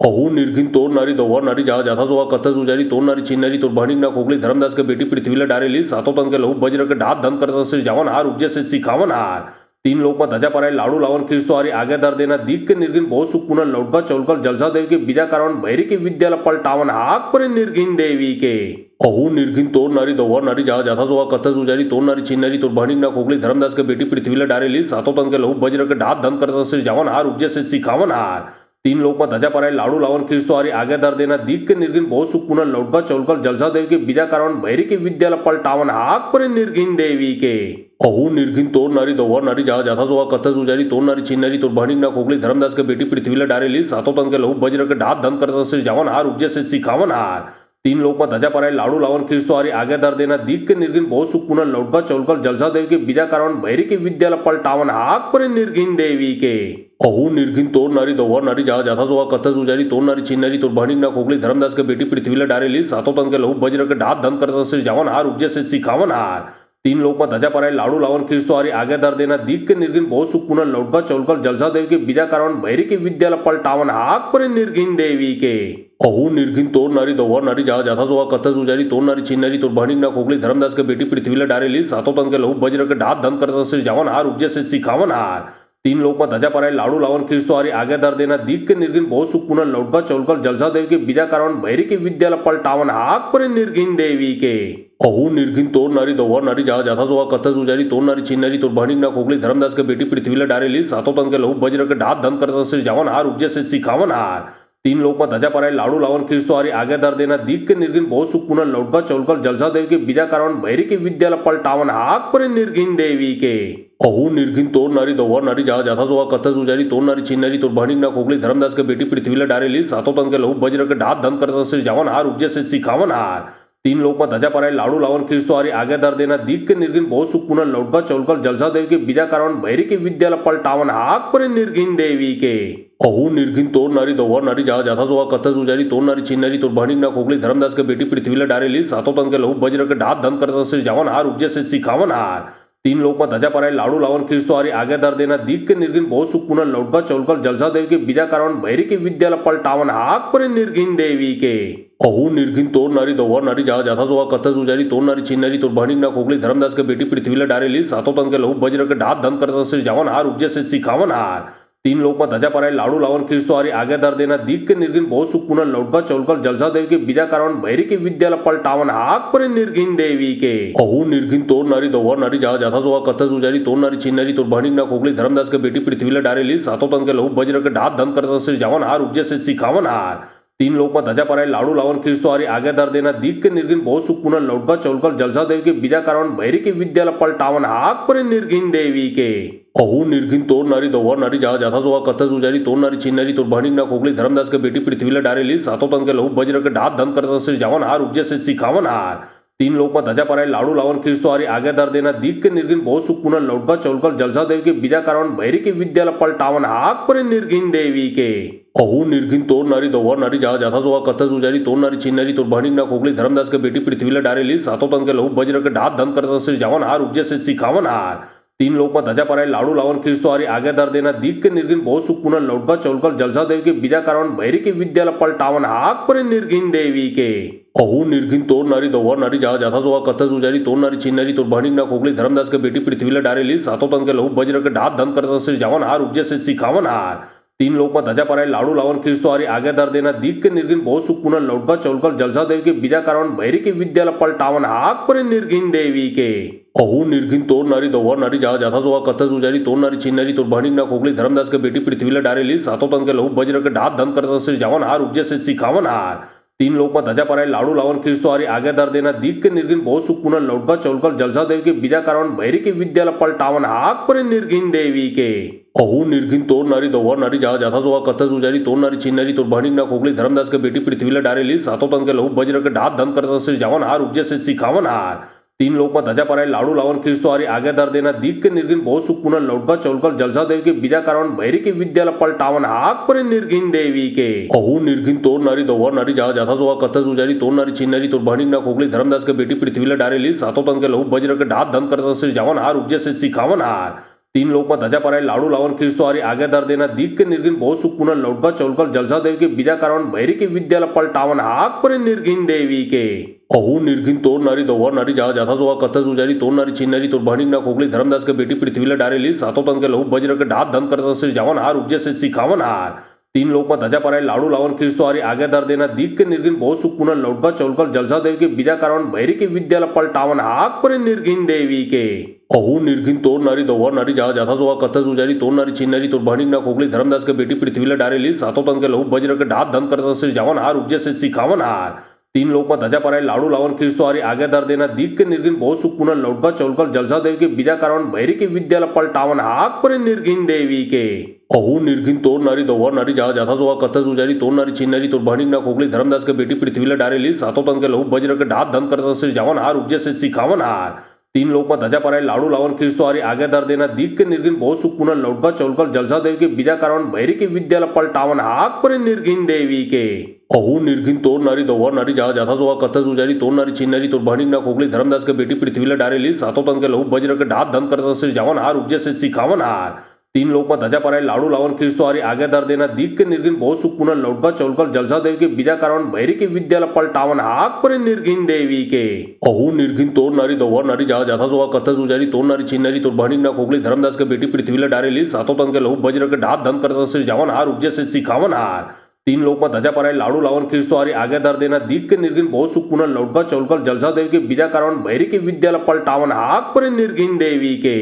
अहू निर्गिन तोर नारी दौवर नारी जा जाथा सोवा कथा सुजारी तोर नारी छिन्नारी तोर भाणिक ना कोकली धर्मदास के बेटी पृथ्वीला डारे लील सातो तन के लहू बज्र के ढात धन करता श्री जावन हार उपजे से सिखावन हार तीन लोक में धजा पराय लाडू लावन खीरस्वारी आगेदार देना दीक के निर्गिन बहुत सुख पुनः लौटका चौलकल जलसा देवी के बीजा कारण भैरी के विद्यालय पलटावन हाक पर निर्गिन देवी के अहू निर्गिन तोर नारी दौवर नारी जा जाथा सोवा कथा सुजारी तोर नारी छिन्नारी तोर भाणिक ना कोकली धर्मदास के बेटी पृथ्वीला डारे लील सातो तन के लहू बज्र के ढात धन करता श्री जावन हार उपजे से सिखावन हार तीन लोक में धजा पराय लाडू लावन खीरस्वारी आगेदार देना दीक के निर्गिन बहुत सुख पुनः लौटका चौलकल जलसा देवी के बीजा कारण भैरी के विद्यालय पलटावन हाक पर निर्गिन देवी के अहू निर्गिन तोर नारी दौवर नारी जा जाथा सोवा कथा सुजारी तोर नारी छिन्नारी तोर भाणिक ना कोकली धर्मदास के बेटी पृथ्वीला डारे लील सातो तन के लहू बज्र के ढात धन करता श्री जावन हार उपजे से सिखावन हार तीन लोक में धजा पराय लाडू लावन खीरस्वारी आगेदार देना दीक के निर्गिन बहुत सुख पुनः लौटका चौलकल जलसा देवी के बीजा कारण भैरी के विद्यालय पलटावन हाक पर निर्गिन देवी के अहू निर्गिन तोर नारी दौवर नारी जा जाथा सोवा कथा सुजारी तोर नारी छिन्नारी तोर भाणिक ना कोकली धर्मदास के बेटी पृथ्वीला डारे लील सातो तन के लहू बज्र के ढात धन करता श्री जावन हार उपजे से सिखावन हार तीन लोक मत ध्वजा पराय लाडू लावून ख्रिस्तवारी आज्ञा धर देना दीट के निर्घिन बहुत सुख पुनः लौटबा चौलकर जलसा देव के बीजा कारण भैरी के विद्याला पलटावन हाक पर निर्घिन देवी के अहू निर्घिन तोर नारी दौवर नारी जा जाथा सोवा करता सुजारी तोर नारी छीन नारी तोर बहनी ना खोगली धर्मदास के बेटी पृथ्वीला डारे लील सातों तंग के लहू बज्र के ढात धन करता श्री जावन हार उपजे से सिखावन हार तीन लोक मत ध्वजा पराय लाडू लावन ख्रिस्तवारी आज्ञा धर देना दीट के निर्घिन बहुत सुख पुनः लौटबा चौलकर जलसा देव के बीजा कारण भैरी के विद्याला पलटावन हाक पर निर्घिन देवी के अहू निर्घिन तोर नारी दौवर नारी जा जाथा सोवा करता सुजारी तोर नारी छीन नारी तोर बहनी ना खोगली धर्मदास के बेटी पृथ्वीला डारे लील सातों तंग के लहू बज्र के ढात धन करता श्री जावन हार उपजे से सिखावन हार तीन लोक मत ध्वजा पराय लाडू लावन ख्रिस्तवारी आज्ञा धर देना दीट के निर्घिन बहुत सुख पुनः लौटबा चौलकर जलसा देव के बीजा कारण भैरी के विद्याला पलटावन हाक पर निर्घिन देवी के अहू निर्घिन तोर नारी दौवर नारी जा जाथा सोवा करता सुजारी तोर नारी छीन नारी तोर बहनी ना खोगली धर्मदास के बेटी पृथ्वीला डारे लील सातों तंग के लहू बज्र के ढात धन करता श्री जावन हार उपजे से सिखावन हार तीन लोक मत ध्वजा पराय लाडू लावन ख्रिस्तवारी आज्ञा धर देना दीट के निर्घिन बहुत सुख पुनः लौटबा चौलकर जलसा देव के बीजा कारण भैरी के विद्याला पलटावन हाक पर निर्घिन देवी के अहू निर्घिन तोर नारी दौवर नारी जा जाथा सोवा करता सुजारी तोर नारी छीन नारी तोर बहनी ना खोगली धर्मदास के बेटी पृथ्वीला डारे लील सातों तंग के लहू बज्र के ढात धन करता श्री जावन हार उपजे से सिखावन हार तीन लोक मत ध्वजा पराय लाडू लावन ख्रिस्तवारी आज्ञा धर देना दीट के निर्घिन बहुत सुख पुनः लौटबा चौलकर जलसा देव के बीजा कारण भैरी के विद्याला पलटावन हाक पर निर्घिन देवी के अहू निर्घिन तोर नारी दौवर नारी जा जाथा सोवा करता सुजारी तोर नारी छीन नारी तोर बहनी ना खोगली धर्मदास के बेटी पृथ्वीला डारे लील सातों तंग के लहू बज्र के ढात धन करता श्री जावन हार उपजे से सिखावन हार तीन लोक मत ध्वजा पराय लाडू लावन ख्रिस्तवारी आज्ञा धर देना दीट के निर्घिन बहुत सुख पुनः लौटबा चौलकर जलसा देव के बीजा कारण भैरी के विद्याला पलटावन हाक पर निर्घिन देवी के अहू निर्घिन तोर नारी दौवर नारी जा जाथा सोवा करता सुजारी तोर नारी छीन नारी तोर बहनी ना खोगली धर्मदास के बेटी पृथ्वीला डारे लील सातों तंग के लहू बज्र के ढात धन करता श्री जावन हार उपजे से सिखावन हार तीन लोक मत ध्वजा पराय लाडू लावन ख्रिस्तवारी आज्ञा धर देना दीट के निर्घिन बहुत सुख पुनः लौटबा चौलकर जलसा देव के बीजा कारण भैरी के विद्याला पलटावन हाक पर निर्घिन देवी के अहू निर्घिन तोर नारी दौवर नारी जा जाथा सोवा करता सुजारी तोर नारी छीन नारी तोर बहनी ना खोगली धर्मदास के बेटी पृथ्वीला डारे लील सातों तंग के लहू बज्र के ढात धन करता श्री जावन हार उपजे से सिखावन हार तीन लोक मत ध्वजा पराय लाडू लावन ख्रिस्तवारी आज्ञा धर देना दीट के निर्घिन बहुत सुख पुनः लौटबा चौलकर जलसा देव के बीजा कारण भैरी के विद्याला पलटावन हाक पर निर्घिन देवी के अहू निर्घिन तोर नारी दौवर नारी जा जाथा सोवा करता सुजारी तोर नारी छीन नारी तोर बहनी ना खोगली धर्मदास के बेटी पृथ्वीला डारे लील सातों तंग के लहू बज्र के ढात धन करता श्री जावन हार उपजे से सिखावन हार तीन लोक मत ध्वजा पराय लाडू लावन ख्रिस्तवारी आज्ञा धर देना दीट के निर्घिन बहुत सुख पुनः लौटबा चौलकर जलसा देव के बीजा कारण भैरी के विद्याला पलटावन हाक पर निर्घिन देवी के अहू निर्घिन तोर नारी दौवर नारी जा जाथा सोवा करता सुजारी तोर नारी छीन नारी तोर बहनी ना खोगली धर्मदास के बेटी पृथ्वीला डारे लील सातों तंग के लहू बज्र के ढात धन करता श्री जावन हार उपजे से सिखावन हार तीन लोक मत ध्वजा पराय लाडू लावन ख्रिस्तवारी आज्ञा धर देना दीट के निर्घिन बहुत सुख पुनः लौटबा चौलकर जलसा देव के बीजा कारण भैरी के विद्याला पलटावन हाक पर निर्घिन देवी के अहू निर्घिन तोर नारी दौवर नारी जा जाथा सोवा करता सुजारी तोर नारी छीन नारी तोर बहनी ना खोगली धर्मदास के बेटी पृथ्वीला डारे लील सातों तंग के लहू बज्र के ढात धन करता श्री जावन हार उपजे से सिखावन हार तीन लोक मत ध्वजा पराय लाडू लावन ख्रिस्तवारी आज्ञा धर देना दीट के निर्घिन बहुत सुख पुनः लौटबा चौलकर जलसा देव के बीजा कारण भैरी के विद्याला पलटावन हाक पर निर्घिन देवी के अहू निर्घिन तोर नारी दौवर नारी जा जाथा सोवा करता सुजारी तोर नारी छीन नारी तोर बहनी ना खोगली धर्मदास के बेटी पृथ्वीला डारे लील सातों तंग के लहू बज्र के ढात धन करता श्री जावन हार उपजे से सिखावन हार तीन लोक मत ध्वजा पराय लाडू लावन ख्रिस्तवारी आज्ञा धर देना दीट के निर्घिन बहुत सुख पुनः लौटबा चौलकर जलसा देव के बीजा कारण भैरी के विद्याला पलटावन हाक पर निर्घिन देवी के अहू निर्घिन तोर नारी दौवर नारी जा जाथा सोवा करता सुजारी तोर नारी छीन नारी तोर बहनी ना खोगली धर्मदास के बेटी पृथ्वीला डारे लील सातों तंग के लहू बज्र के ढात धन करता श्री जावन हार उपजे से सिखावन हार तीन लोक मत ध्वजा पराय लाडू लावन ख्रिस्तवारी आज्ञा धर देना दीट के निर्घिन बहुत सुख पुनः लौटबा चौलकर जलसा देव के बीजा कारण भैरी के विद्याला पलटावन हाक पर निर्घिन देवी के अहू निर्घिन तोर नारी दौवर नारी जा जाथा सोवा करता सुजारी तोर नारी छीन नारी तोर बहनी ना खोगली धर्मदास के बेटी पृथ्वीला डारे लील सातों तंग के लहू बज्र के ढात धन करता श्री जावन हार उपजे से सिखावन हार तीन लोक मत ध्वजा पराय लाडू लावन ख्रिस्तवारी आज्ञा धर देना दीट के निर्घिन बहुत सुख पुनः लौटबा चौलकर जलसा देव के बीजा कारण भैरी के विद्याला पलटावन हाक पर निर्घिन देवी के अहू निर्घिन तोर नारी दौवर नारी जा जाथा सोवा करता सुजारी तोर नारी छीन नारी तोर बहनी ना खोगली धर्मदास के बेटी पृथ्वीला डारे लील सातों तंग के लहू बज्र के ढात धन करता श्री जावन हार उपजे से सिखावन हार तीन लोक मत ध्वजा पराय लाडू लावन ख्रिस्तवारी आज्ञा धर देना दीट के निर्घिन बहुत सुख पुनः लौटबा चौलकर जलसा देव के बीजा कारण भैरी के विद्याला पलटावन हाक पर निर्घिन देवी के अहू निर्घिन तोर नारी दौवर नारी जा जाथा सोवा करता सुजारी तोर नारी छीन नारी तोर बहनी ना खोगली धर्मदास के बेटी पृथ्वीला डारे लील सातों तंग के लहू बज्र के ढात धन करता श्री जावन हार उपजे से सिखावन हार तीन लोक में धजा पराय लाडू लावण खिळसवारी आगे दर देना दीट के निर्घिन बहुत सुख पुनः लौटबा चौलकर जलसा देव के बीजा कारण भैरी के विद्यालय पलटावन हाक पर निर्घिन देवी के अहू निर्घिन तोड़ नारी दौवर नारी जहा जाथा सोवा करता सुजारी तोड़ नारी छीन नारी तोड़ भाणी ना खोगली धर्मदास के बेटी पृथ्वीला डारे ली सातों तन के लहू बज्र के ढात धन करता से जावन हार उपजे से सिखावन हार तीन लोक में धजा पराय लाडू लावन खिळसवारी आगे दर देना दीट के निर्घिन बहुत सुख पुनः लौटबा चौलकर जलसा देव के बीजा कारण भैरी के विद्यालय पलटावन हाक पर निर्घिन देवी के अहू निर्घिन तोड़ नारी दौवर नारी जहा जाथा सोवा करता सुजारी तोड़ नारी छीन नारी तोड़ भाणी ना खोगली धर्मदास के बेटी पृथ्वीला डारे ली सातों तन के लहू बज्र के ढात धन करता से जावन हार उपजे से सिखावन हार तीन लोक में धजा पराय लाडू लावन खिळसवारी आगे दर देना दीट के निर्घिन बहुत सुख पुनः लौटबा चौलकर जलसा देव के बीजा कारण भैरी के विद्यालय पलटावन हाक पर निर्घिन देवी के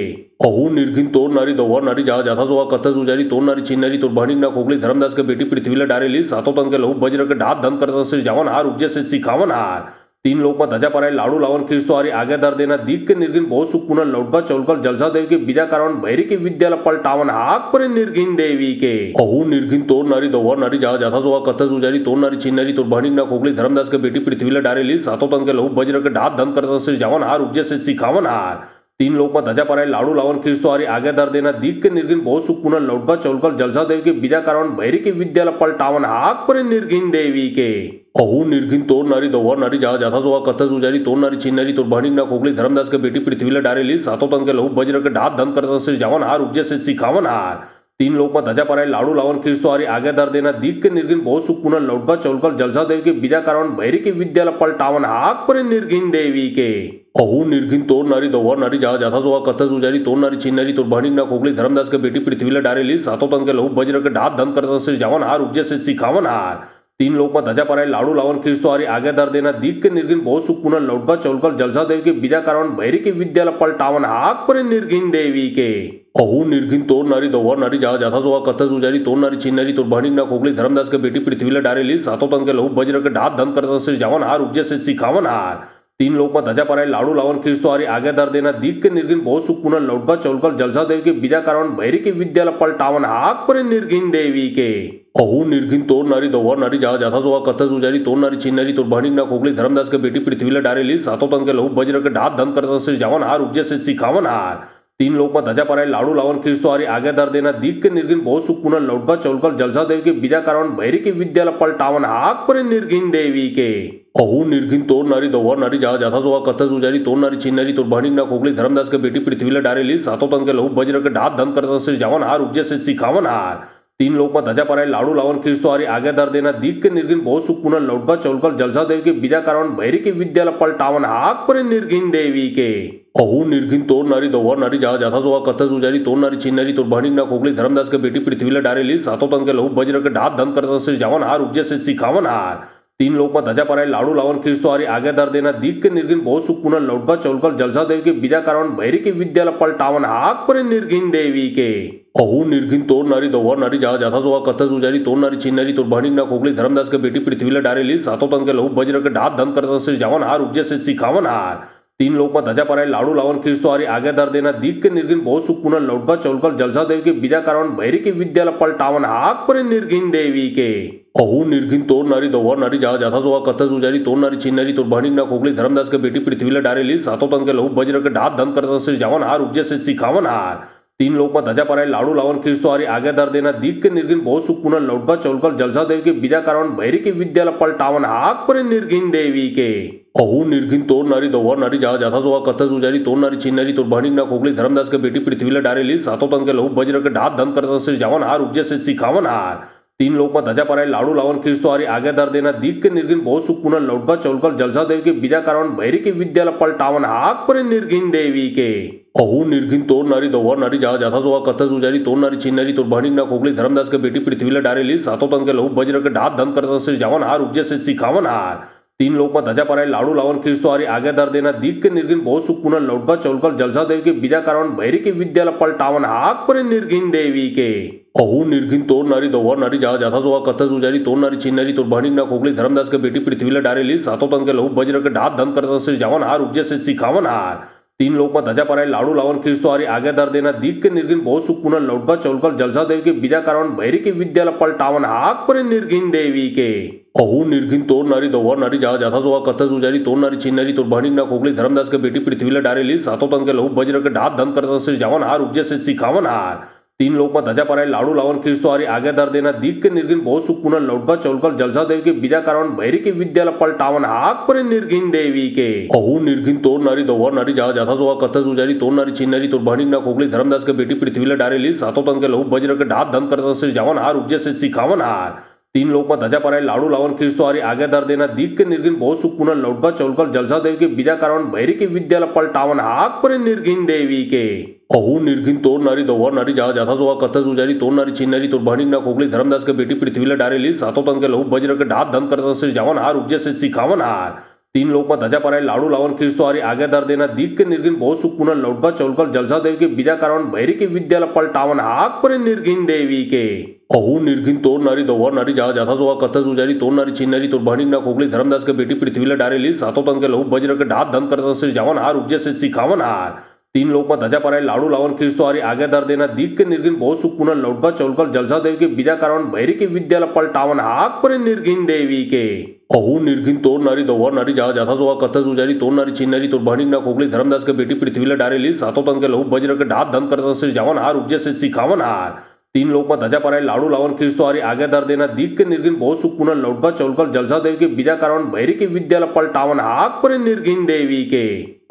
अहू निर्घिन तोड़ नारी दौवर नारी जहा जाथा सोवा करता सुजारी तोड़ नारी छीन नारी तोड़ भाणी ना खोगली धर्मदास के बेटी पृथ्वीला डारे ली सातों तन के लहू बज्र के ढात धन करता से जावन हार उपजे से सिखावन हार तीन लोक में धजा पराय लाडू लावन खिळसवारी आगे दर देना दीट के निर्घिन बहुत सुख पुनः लौटबा चौलकर जलसा देव के बीजा कारण भैरी के विद्यालय पलटावन हाक पर निर्घिन देवी के अहू निर्घिन तोड़ नारी दौवर नारी जहा जाथा सोवा करता सुजारी तोड़ नारी छीन नारी तोड़ भाणी ना खोगली धर्मदास के बेटी पृथ्वीला डारे ली सातों तन के लहू बज्र के ढात धन करता से जावन हार उपजे से सिखावन हार तीन लोक में धजा पराय लाडू लावन खिळसवारी आगे दर देना दीट के निर्घिन बहुत सुख पुनः लौटबा चौलकर जलसा देव के बीजा कारण भैरी के विद्यालय पलटावन हाक पर निर्घिन देवी के अहू निर्घिन तोड़ नारी दौवर नारी जहा जाथा सोवा करता सुजारी तोड़ नारी छीन नारी तोड़ भाणी ना खोगली धर्मदास के बेटी पृथ्वीला डारे ली सातों तन के लहू बज्र के ढात धन करता से जावन हार उपजे से सिखावन हार तीन लोक में धजा पराय लाडू लावन खिळसवारी आगे दर देना दीट के निर्घिन बहुत सुख पुनः लौटबा चौलकर जलसा देव के बीजा कारण भैरी के विद्यालय पलटावन हाक पर निर्घिन देवी के अहू निर्घिन तोड़ नारी दौवर नारी जहा जाथा सोवा करता सुजारी तोड़ नारी छीन नारी तोड़ भाणी ना खोगली धर्मदास के बेटी पृथ्वीला डारे ली सातों तन के लहू बज्र के ढात धन करता से जावन हार उपजे से सिखावन हार तीन लोक में धजा पराय लाडू लावन खिळसवारी आगे दर देना दीट के निर्घिन बहुत सुख पुनः लौटबा चौलकर जलसा देव के बीजा कारण भैरी के विद्यालय पलटावन हाक पर निर्घिन देवी के अहू निर्घिन तोड़ नारी दौवर नारी जहा जाथा सोवा करता सुजारी तोड़ नारी छीन नारी तोड़ भाणी ना खोगली धर्मदास के बेटी पृथ्वीला डारे ली सातों तन के लहू बज्र के ढात धन करता से जावन हार उपजे से सिखावन हार तीन लोक में धजा पराय लाडू लावन खिळसवारी आगे दर देना दीट के निर्घिन बहुत सुख पुनः लौटबा चौलकर जलसा देव के बीजा कारण भैरी के विद्यालय पलटावन हाक पर निर्घिन देवी के अहू निर्घिन तोड़ नारी दौवर नारी जहा जाथा सोवा करता सुजारी तोड़ नारी छीन नारी तोड़ भाणी ना खोगली धर्मदास के बेटी पृथ्वीला डारे ली सातों तन के लहू बज्र के ढात धन करता से जावन हार उपजे से सिखावन हार तीन लोक में धजा पराय लाडू लावन खिळसवारी आगे दर देना दीट के निर्घिन बहुत सुख पुनः लौटबा चौलकर जलसा देव के बीजा कारण भैरी के विद्यालय पलटावन हाक पर निर्घिन देवी के अहू निर्घिन तोड़ नारी दौवर नारी जहा जाथा सोवा करता सुजारी तोड़ नारी छीन नारी तोड़ भाणी ना खोगली धर्मदास के बेटी पृथ्वीला डारे ली सातों तन के लहू बज्र के ढात धन करता से जावन हार उपजे से सिखावन हार तीन लोक में धजा पराय लाडू लावन खिळसवारी आगे दर देना दीट के निर्घिन बहुत सुख पुनः लौटबा चौलकर जलसा देव के बीजा कारण भैरी के विद्यालय पलटावन हाक पर निर्घिन देवी के अहू निर्घिन तोड़ नारी दौवर नारी जहा जाथा सोवा करता सुजारी तोड़ नारी छीन नारी तोड़ भाणी ना खोगली धर्मदास के बेटी पृथ्वीला डारे ली सातों तन के लहू बज्र के ढात धन करता से जावन हार उपजे से सिखावन हार तीन लोक में धजा पराय लाडू लावन खिळसवारी आगे दर देना दीट के निर्घिन बहुत सुख पुनः लौटबा चौलकर जलसा देव के बीजा कारण भैरी के विद्यालय पलटावन हाक पर निर्घिन देवी के अहू निर्घिन तोड़ नारी दौवर नारी जहा जाथा सोवा करता सुजारी तोड़ नारी छीन नारी तोड़ भाणी ना खोगली धर्मदास के बेटी पृथ्वीला डारे ली सातों तन के लहू बज्र के ढात धन करता से जावन हार उपजे से सिखावन हार तीन लोक में धजा पराय लाडू लावन खिळसवारी आगे दर देना दीट के निर्घिन बहुत सुख पुनः लौटबा चौलकर जलसा देव के बीजा कारण भैरी के विद्यालय पलटावन हाक पर निर्घिन देवी के अहू निर्घिन तोड़ नारी दौवर नारी जहा जाथा सोवा करता सुजारी तोड़ नारी छीन नारी तोड़ भाणी ना खोगली धर्मदास के बेटी पृथ्वीला डारे ली सातों तन के लहू बज्र के ढात धन करता से जावन हार उपजे से सिखावन हार तीन लोक में धजा पराय लाडू लावन खिळसवारी आगे दर देना दीट के निर्घिन बहुत सुख पुनः लौटबा चौलकर जलसा देव के बीजा कारण भैरी के विद्यालय पलटावन हाक पर निर्घिन देवी के अहू निर्घिन तोड़ नारी दौवर नारी जहा जाथा सोवा करता सुजारी तोड़ नारी छीन नारी तोड़ भाणी ना खोगली धर्मदास के बेटी पृथ्वीला डारे ली सातों तन के लहू बज्र के ढात धन करता से जावन हार उपजे से सिखावन हार तीन लोक में धजा पराय लाडू लावन खिळसवारी आगे दर देना दीट के निर्घिन बहुत सुख पुनः लौटबा चौलकर जलसा देव के बीजा कारण भैरी के विद्यालय पलटावन हाक पर निर्घिन देवी के अहू निर्घिन तोड़ नारी दौवर नारी जहा जाथा सोवा करता सुजारी तोड़ नारी छीन नारी तोड़ भाणी ना खोगली धर्मदास के बेटी पृथ्वीला डारे ली सातों तन के लहू बज्र के ढात धन करता से जावन हार उपजे से सिखावन हार तीन लोक में धजा पराय लाडू लावन खिळसवारी आगे दर देना दीट के निर्घिन बहुत सुख पुनः लौटबा चौलकर जलसा देव के बीजा कारण भैरी के विद्यालय पलटावन हाक पर निर्घिन देवी के अहू निर्घिन तोड़ नारी दौवर नारी जहा जाथा सोवा करता सुजारी तोड़ नारी छीन नारी तोड़ भाणी ना खोगली धर्मदास के बेटी पृथ्वीला डारे ली सातों तन के लहू बज्र के ढात धन करता से जावन हार उपजे से सिखावन हार तीन लोक ध्वजा पराय लाडू लावून खिळसवारी आग्या दर देना दीट के निर्घिन बहुत सुख पुनः लौटबा चौलकर जलसा देव के बिदा कारण भैरी के विद्याला पलटावन हाक पर निर्घिन देवी के अहू निर्घिन तोडणारी दौडणारी जहा जाथा जोहा कथा जुजारी तोडणारी छिन्नारी तो भानिक ना कोगली धर्मदास के बेटी पृथ्वीला डारेली सातों तन के लहू बज्र के ढात धन करता श्री जावन हार उपजे से सिखावन हार तीन लोक में ध्वजा पराय लाडू लावन खिळसवारी आग्या दर देना दीट के निर्घिन बहुत सुख पुनः लौटबा चौलकर जलसा देव के बिदा कारण भैरी के विद्याला पलटावन हाक पर निर्घिन देवी के अहू निर्घिन तोडणारी दौडणारी जहा जाथा जोहा कथा जुजारी तोडणारी छिन्नारी तो भानिक ना कोगली धर्मदास के बेटी पृथ्वीला डारेली सातों तन के लहू बज्र के ढात धन करता श्री जावन हार उपजे से सिखावन हार तीन लोक में ध्वजा पराय लाडू लावन खिळसवारी आग्या दर देना दीट के निर्घिन बहुत सुख पुनः लौटबा चौलकर जलसा देव के बिदा कारण भैरी के विद्याला पलटावन हाक पर निर्घिन देवी के अहू निर्घिन तोडणारी दौडणारी जहा जाथा जोहा कथा जुजारी तोडणारी छिन्नारी तो भानिक ना कोगली धर्मदास के बेटी पृथ्वीला डारेली सातों तन के लहू बज्र के ढात धन करता श्री जावन हार उपजे से सिखावन हार तीन लोक में ध्वजा पराय लाडू लावन खिळसवारी आग्या दर देना दीट के निर्घिन बहुत सुख पुनः लौटबा चौलकर जलसा देव के बिदा कारण भैरी के विद्याला पलटावन हाक पर निर्घिन देवी के अहू निर्घिन तोडणारी दौडणारी जहा जाथा जोहा कथा जुजारी तोडणारी छिन्नारी तो भानिक ना कोगली धर्मदास के बेटी पृथ्वीला डारेली सातों तन के लहू बज्र के ढात धन करता श्री जावन हार उपजे से सिखावन हार तीन लोक में ध्वजा पराय लाडू लावन खिळसवारी आग्या दर देना दीट के निर्घिन बहुत सुख पुनः लौटबा चौलकर जलसा देव के बिदा कारण भैरी के विद्याला पलटावन हाक पर निर्घिन देवी के अहू निर्घिन तोडणारी दौडणारी जहा जाथा जोहा कथा जुजारी तोडणारी छिन्नारी तो भानिक ना कोगली धर्मदास के बेटी पृथ्वीला डारेली सातों तन के लहू बज्र के ढात धन करता श्री जावन हार उपजे से सिखावन हार तीन लोक में ध्वजा पराय लाडू लावन खिळसवारी आग्या दर देना दीट के निर्घिन बहुत सुख पुनः लौटबा चौलकर जलसा देव के बिदा कारण भैरी के विद्याला पलटावन हाक पर निर्घिन देवी के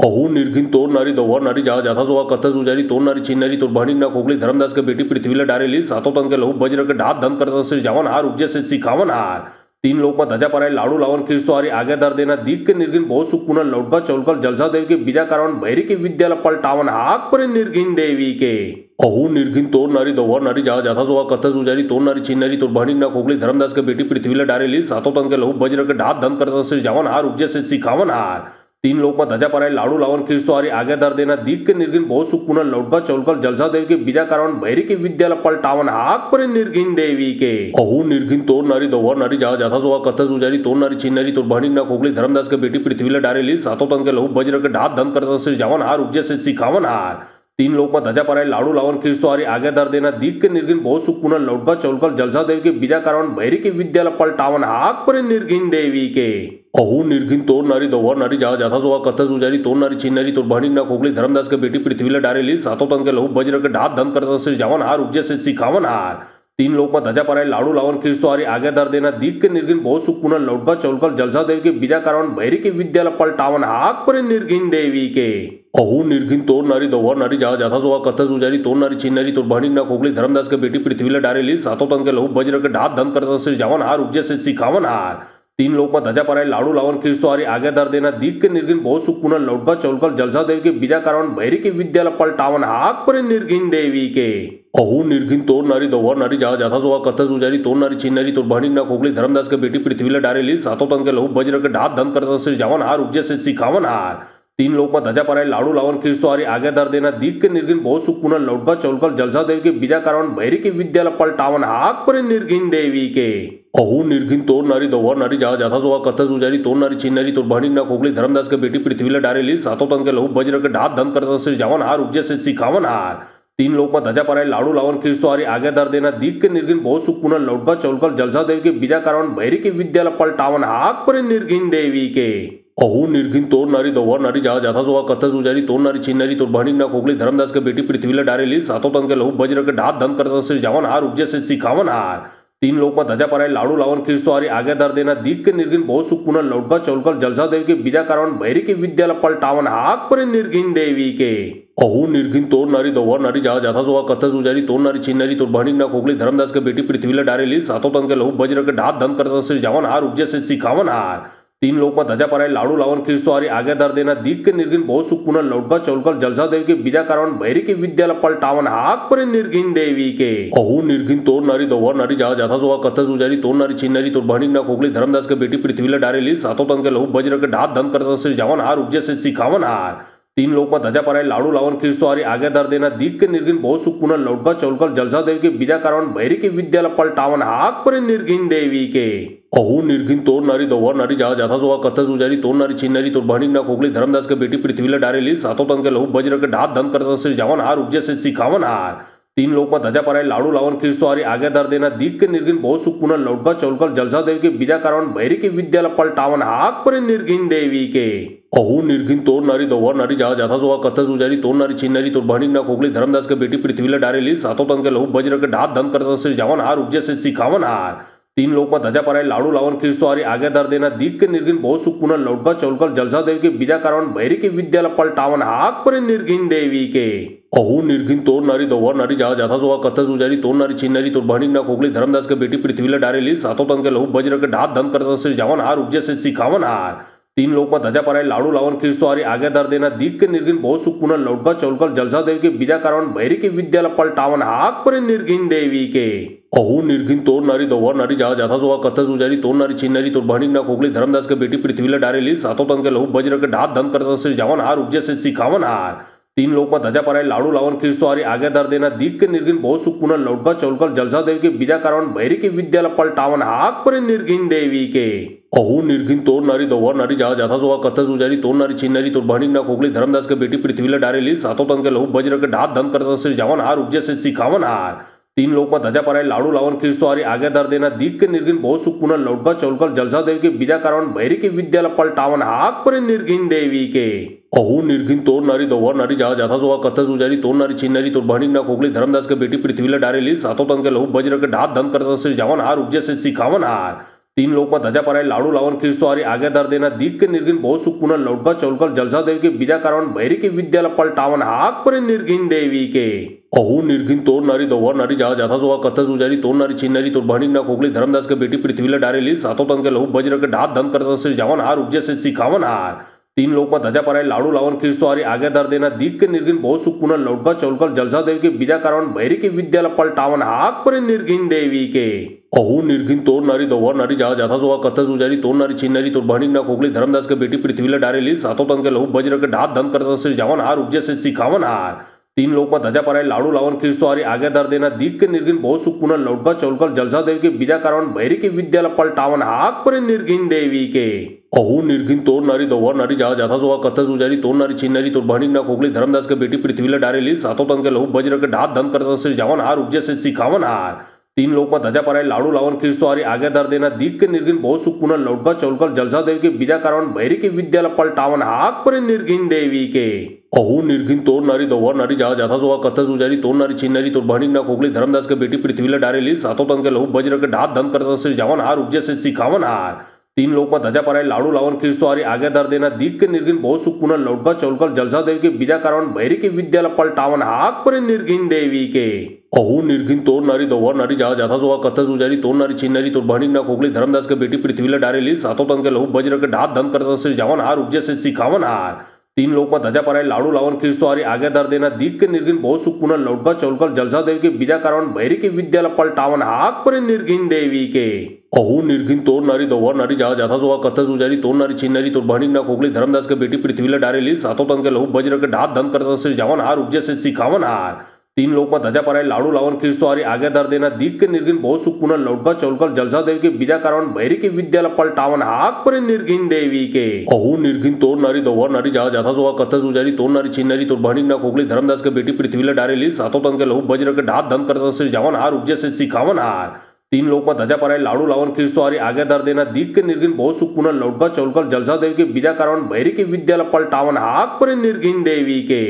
अहू निर्घिन तोडणारी दौडणारी जहा जाथा जोहा कथा जुजारी तोडणारी छिन्नारी तो भानिक ना कोगली धर्मदास के बेटी पृथ्वीला डारेली सातों तन के लहू बज्र के ढात धन करता श्री जावन हार उपजे से सिखावन हार तीन लोक में ध्वजा पराय लाडू लावन खिळसवारी आग्या दर देना दीट के निर्घिन बहुत सुख पुनः लौटबा चौलकर जलसा देव के बिदा कारण भैरी के विद्याला पलटावन हाक पर निर्घिन देवी के अहू निर्घिन तोडणारी दौडणारी जहा जाथा जोहा कथा जुजारी तोडणारी छिन्नारी तो भानिक ना कोगली धर्मदास के बेटी पृथ्वीला डारेली सातों तन के लहू बज्र के ढात धन करता श्री जावन हार उपजे से सिखावन हार तीन लोक में ध्वजा पराय लाडू लावन खिळसवारी आग्या दर देना दीट के निर्घिन बहुत सुख पुनः लौटबा चौलकर जलसा देव के बिदा कारण भैरी के विद्याला पलटावन हाक पर निर्घिन देवी के अहू निर्घिन तोडणारी दौडणारी जहा जाथा जोहा कथा जुजारी तोडणारी छिन्नारी तो भानिक ना कोगली धर्मदास के बेटी पृथ्वीला डारेली सातों तन के लहू बज्र के ढात धन करता श्री जावन हार उपजे से सिखावन हार तीन लोक में ध्वजा पराय लाडू लावन खिळसवारी आग्या दर देना दीट के निर्घिन बहुत सुख पुनः लौटबा चौलकर जलसा देव के बिदा कारण भैरी के विद्याला पलटावन हाक पर निर्घिन देवी के अहू निर्घिन तोडणारी दौडणारी जहा जाथा जोहा कथा जुजारी तोडणारी छिन्नारी तो भानिक ना कोगली धर्मदास के बेटी पृथ्वीला डारेली सातों तन के लहू बज्र के ढात धन करता श्री जावन हार उपजे से सिखावन हार तीन लोक में ध्वजा पराय लाडू लावन खिळसवारी आग्या दर देना दीट के निर्घिन बहुत सुख पुनः लौटबा चौलकर जलसा देव के बिदा कारण भैरी के विद्याला पलटावन हाक पर निर्घिन देवी के अहू निर्घिन तोडणारी दौडणारी जहा जाथा जोहा कथा जुजारी तोडणारी छिन्नारी तो भानिक ना कोगली धर्मदास के बेटी पृथ्वीला डारेली सातों तन के लहू बज्र के ढात धन करता श्री जावन हार उपजे से सिखावन हार तीन लोक में ध्वजा पराय लाडू लावन खिळसवारी आग्या दर देना दीट के निर्घिन बहुत सुख पुनः लौटबा चौलकर जलसा देव के बिदा कारण भैरी के विद्याला पलटावन हाक पर निर्घिन देवी के अहू निर्घिन तोडणारी दौडणारी जहा जाथा जोहा कथा जुजारी तोडणारी छिन्नारी तो भानिक ना कोगली धर्मदास के बेटी पृथ्वीला डारेली सातों तन के लहू बज्र के ढात धन करता श्री जावन हार उपजे से सिखावन हार तीन लोक में ध्वजा पराय लाडू लावन खिळसवारी आग्या दर देना दीट के निर्घिन बहुत सुख पुनः लौटबा चौलकर जलसा देव के बिदा कारण भैरी के विद्याला पलटावन हाक पर निर्घिन देवी के अहू निर्घिन तोडणारी दौडणारी जहा जाथा जोहा कथा जुजारी तोडणारी छिन्नारी तो भानिक ना कोगली धर्मदास के बेटी पृथ्वीला डारेली सातों तन के लहू बज्र के ढात धन करता श्री जावन हार उपजे से सिखावन हार तीन लोक में ध्वजा पराय लाडू लावन खिळसवारी आग्या दर देना दीट के निर्घिन बहुत सुख पुनः लौटबा चौलकर जलसा देव के बिदा कारण भैरी के विद्याला पलटावन हाक पर निर्घिन देवी के अहू निर्घिन तोडणारी दौडणारी जहा जाथा जोहा कथा जुजारी तोडणारी छिन्नारी तो भानिक ना कोगली धर्मदास के बेटी पृथ्वीला डारेली सातों तन के लहू बज्र के ढात धन करता श्री जावन हार उपजे से सिखावन हार तीन लोक में ध्वजा पराय लाडू लावन खिळसवारी आग्या दर देना दीट के निर्घिन बहुत सुख पुनः लौटबा चौलकर जलसा देव के बिदा कारण भैरी के विद्याला पलटावन हाक पर निर्घिन देवी के अहू निर्घिन तोडणारी दौडणारी जहा जाथा जोहा कथा जुजारी तोडणारी छिन्नारी तो भानिक ना कोगली धर्मदास के बेटी पृथ्वीला डारेली सातों तन के लहू बज्र के ढात धन करता श्री जावन हार उपजे से सिखावन हार तीन लोक में ध्वजा पराय लाडू लावन खिळसवारी आग्या दर देना दीट के निर्घिन बहुत सुख पुनः लौटबा चौलकर जलसा देव के बिदा कारण भैरी के विद्याला पलटावन हाक पर निर्घिन देवी के अहू निर्घिन तोडणारी दौडणारी जहा जाथा जोहा कथा जुजारी तोडणारी छिन्नारी तो भानिक ना कोगली धर्मदास के बेटी पृथ्वीला डारेली सातों तन के लहू बज्र के ढात धन करता श्री जावन हार उपजे से सिखावन हार तीन लोक ध्वजा पाराय लाडू लावून खिळसोहारी आग्या दर देना दीप के निर्घिन बहुत सुख पुनः लौटका चौलकर जलसा देव के बीजा कारण भैरी की विद्याला पलटावन हाक पर निर्घिन देवी के अहू निर्घिन तोड़ नारी दौवर नारी जहा जाथा सोहा कथस उजारी तोड़ नारी छिन्नरी तोड़ भानिक ना खोखली धर्मदास के बेटी पृथ्वीला डारे लील सातों तंग के लहू बज्र के ढात धन करता श्री जावन हार उपजे से सिखावन हार तीन लोक ध्वजा पाराय लाडू लावन खिळसोहारी आग्या दर देना दीप के निर्घिन बहुत सुख पुनः लौटका चौलकर जलसा देव के बीजा कारण भैरी की विद्याला पलटावन हाक पर निर्घिन देवी के अहू निर्घिन तोड़ नारी दौवर नारी जहा जाथा सोहा कथस उजारी तोड़ नारी छिन्नरी तोड़ भानिक ना खोखली धर्मदास के बेटी पृथ्वीला डारे लील सातों तंग के लहू बज्र के ढात धन करता श्री जावन हार उपजे से सिखावन हार तीन लोक ध्वजा पाराय लाडू लावन खिळसोहारी आग्या दर देना दीप के निर्घिन बहुत सुख पुनः लौटका चौलकर जलसा देव के बीजा कारण भैरी की विद्याला पलटावन हाक पर निर्घिन देवी के अहू निर्घिन तोड़ नारी दौवर नारी जहा जाथा सोहा कथस उजारी तोड़ नारी छिन्नरी तोड़ भानिक ना खोखली धर्मदास के बेटी पृथ्वीला डारे लील सातों तंग के लहू बज्र के ढात धन करता श्री जावन हार उपजे से सिखावन हार तीन लोक ध्वजा पाराय लाडू लावन खिळसोहारी आग्या दर देना दीप के निर्घिन बहुत सुख पुनः लौटका चौलकर जलसा देव के बीजा कारण भैरी की विद्याला पलटावन हाक पर निर्घिन देवी के अहू निर्घिन तोड़ नारी दौवर नारी जहा जाथा सोहा कथस उजारी तोड़ नारी छिन्नरी तोड़ भानिक ना खोखली धर्मदास के बेटी पृथ्वीला डारे लील सातों तंग के लहू बज्र के ढात धन करता श्री जावन हार उपजे से सिखावन हार तीन लोक ध्वजा पाराय लाडू लावन खिळसोहारी आग्या दर देना दीप के निर्घिन बहुत सुख पुनः लौटका चौलकर जलसा देव के बीजा कारण भैरी की विद्याला पलटावन हाक पर निर्घिन देवी के अहू निर्घिन तोड़ नारी दौवर नारी जहा जाथा सोहा कथस उजारी तोड़ नारी छिन्नरी तोड़ भानिक ना खोखली धर्मदास के बेटी पृथ्वीला डारे लील सातों तंग के लहू बज्र के ढात धन करता श्री जावन हार उपजे से सिखावन हार तीन लोक ध्वजा पाराय लाडू लावन खिळसोहारी आग्या दर देना दीप के निर्घिन बहुत सुख पुनः लौटका चौलकर जलसा देव के बीजा कारण भैरी की विद्याला पलटावन हाक पर निर्घिन देवी के अहू निर्घिन तोड़ नारी दौवर नारी जहा जाथा सोहा कथस उजारी तोड़ नारी छिन्नरी तोड़ भानिक ना खोखली धर्मदास के बेटी पृथ्वीला डारे लील सातों तंग के लहू बज्र के ढात धन करता श्री जावन हार उपजे से सिखावन हार तीन लोक ध्वजा पाराय लाडू लावन खिळसोहारी आग्या दर देना दीप के निर्घिन बहुत सुख पुनः लौटका चौलकर जलसा देव के बीजा कारण भैरी की विद्याला पलटावन हाक पर निर्घिन देवी के अहू निर्घिन तोड़ नारी दौवर नारी जहा जाथा सोहा कथस उजारी तोड़ नारी छिन्नरी तोड़ भानिक ना खोखली धर्मदास के बेटी पृथ्वीला डारे लील सातों तंग के लहू बज्र के ढात धन करता श्री जावन हार उपजे से सिखावन हार तीन लोक ध्वजा पाराय लाडू लावन खिळसोहारी आग्या दर देना दीप के निर्घिन बहुत सुख पुनः लौटका चौलकर जलसा देव के बीजा कारण भैरी की विद्याला पलटावन हाक पर निर्घिन देवी के अहू निर्घिन तोड़ नारी दौवर नारी जहा जाथा सोहा कथस उजारी तोड़ नारी छिन्नरी तोड़ भानिक ना खोखली धर्मदास के बेटी पृथ्वीला डारे लील सातों तंग के लहू बज्र के ढात धन करता श्री जावन हार उपजे से सिखावन हार तीन लोक ध्वजा पाराय लाडू लावन खिळसोहारी आग्या दर देना दीप के निर्घिन बहुत सुख पुनः लौटका चौलकर जलसा देव के बीजा कारण भैरी की विद्याला पलटावन हाक पर निर्घिन देवी के अहू निर्घिन तोड़ नारी दौवर नारी जहा जाथा सोहा कथस उजारी तोड़ नारी छिन्नरी तोड़ भानिक ना खोखली धर्मदास के बेटी पृथ्वीला डारे लील सातों तंग के लहू बज्र के ढात धन करता श्री जावन हार उपजे से सिखावन हार तीन लोक ध्वजा पाराय लाडू लावन खिळसोहारी आग्या दर देना दीप के निर्घिन बहुत सुख पुनः लौटका चौलकर जलसा देव के बीजा कारण भैरी की विद्याला पलटावन हाक पर निर्घिन देवी के अहू निर्घिन तोड़ नारी दौवर नारी जहा जाथा सोहा कथस उजारी तोड़ नारी छिन्नरी तोड़ भानिक ना खोखली धर्मदास के बेटी पृथ्वीला डारे लील सातों तंग के लहू बज्र के ढात धन करता श्री जावन हार उपजे से सिखावन हार तीन लोक ध्वजा पाराय लाडू लावन खिळसोहारी आग्या दर देना दीप के निर्घिन बहुत सुख पुनः लौटका चौलकर जलसा देव के बीजा कारण भैरी की विद्याला पलटावन हाक पर निर्घिन देवी के अहू निर्घिन तोड़ नारी दौवर नारी जहा जाथा सोहा कथस उजारी तोड़ नारी छिन्नरी तोड़ भानिक ना खोखली धर्मदास के बेटी पृथ्वीला डारे लील सातों तंग के लहू बज्र के ढात धन करता श्री जावन हार उपजे से सिखावन हार तीन लोक ध्वजा पाराय लाडू लावन खिळसोहारी आग्या दर देना दीप के निर्घिन बहुत सुख पुनः लौटका चौलकर जलसा देव के बीजा कारण भैरी की विद्याला पलटावन हाक पर निर्घिन देवी के अहू निर्घिन तोड़ नारी दौवर नारी जहा जाथा सोहा कथस उजारी तोड़ नारी छिन्नरी तोड़ भानिक ना खोखली धर्मदास के बेटी पृथ्वीला डारे लील सातों तंग के लहू बज्र के ढात धन करता श्री जावन हार उपजे से सिखावन हार तीन लोक ध्वजा पाराय लाडू लावन खिळसोहारी आग्या दर देना दीप के निर्घिन बहुत सुख पुनः लौटका चौलकर जलसा देव के बीजा कारण भैरी की विद्याला पलटावन हाक पर निर्घिन देवी के अहू निर्घिन तोड़ नारी दौवर नारी जहा जाथा सोहा कथस उजारी तोड़ नारी छिन्नरी तोड़ भानिक ना खोखली धर्मदास के बेटी पृथ्वीला डारे लील सातों तंग के लहू बज्र के ढात धन करता श्री जावन हार उपजे से सिखावन हार तीन लोक ध्वजा पाराय लाडू लावन खिळसोहारी आग्या दर देना दीप के निर्घिन बहुत सुख पुनः लौटका चौलकर जलसा देव के बीजा कारण भैरी की विद्याला पलटावन हाक पर निर्घिन देवी के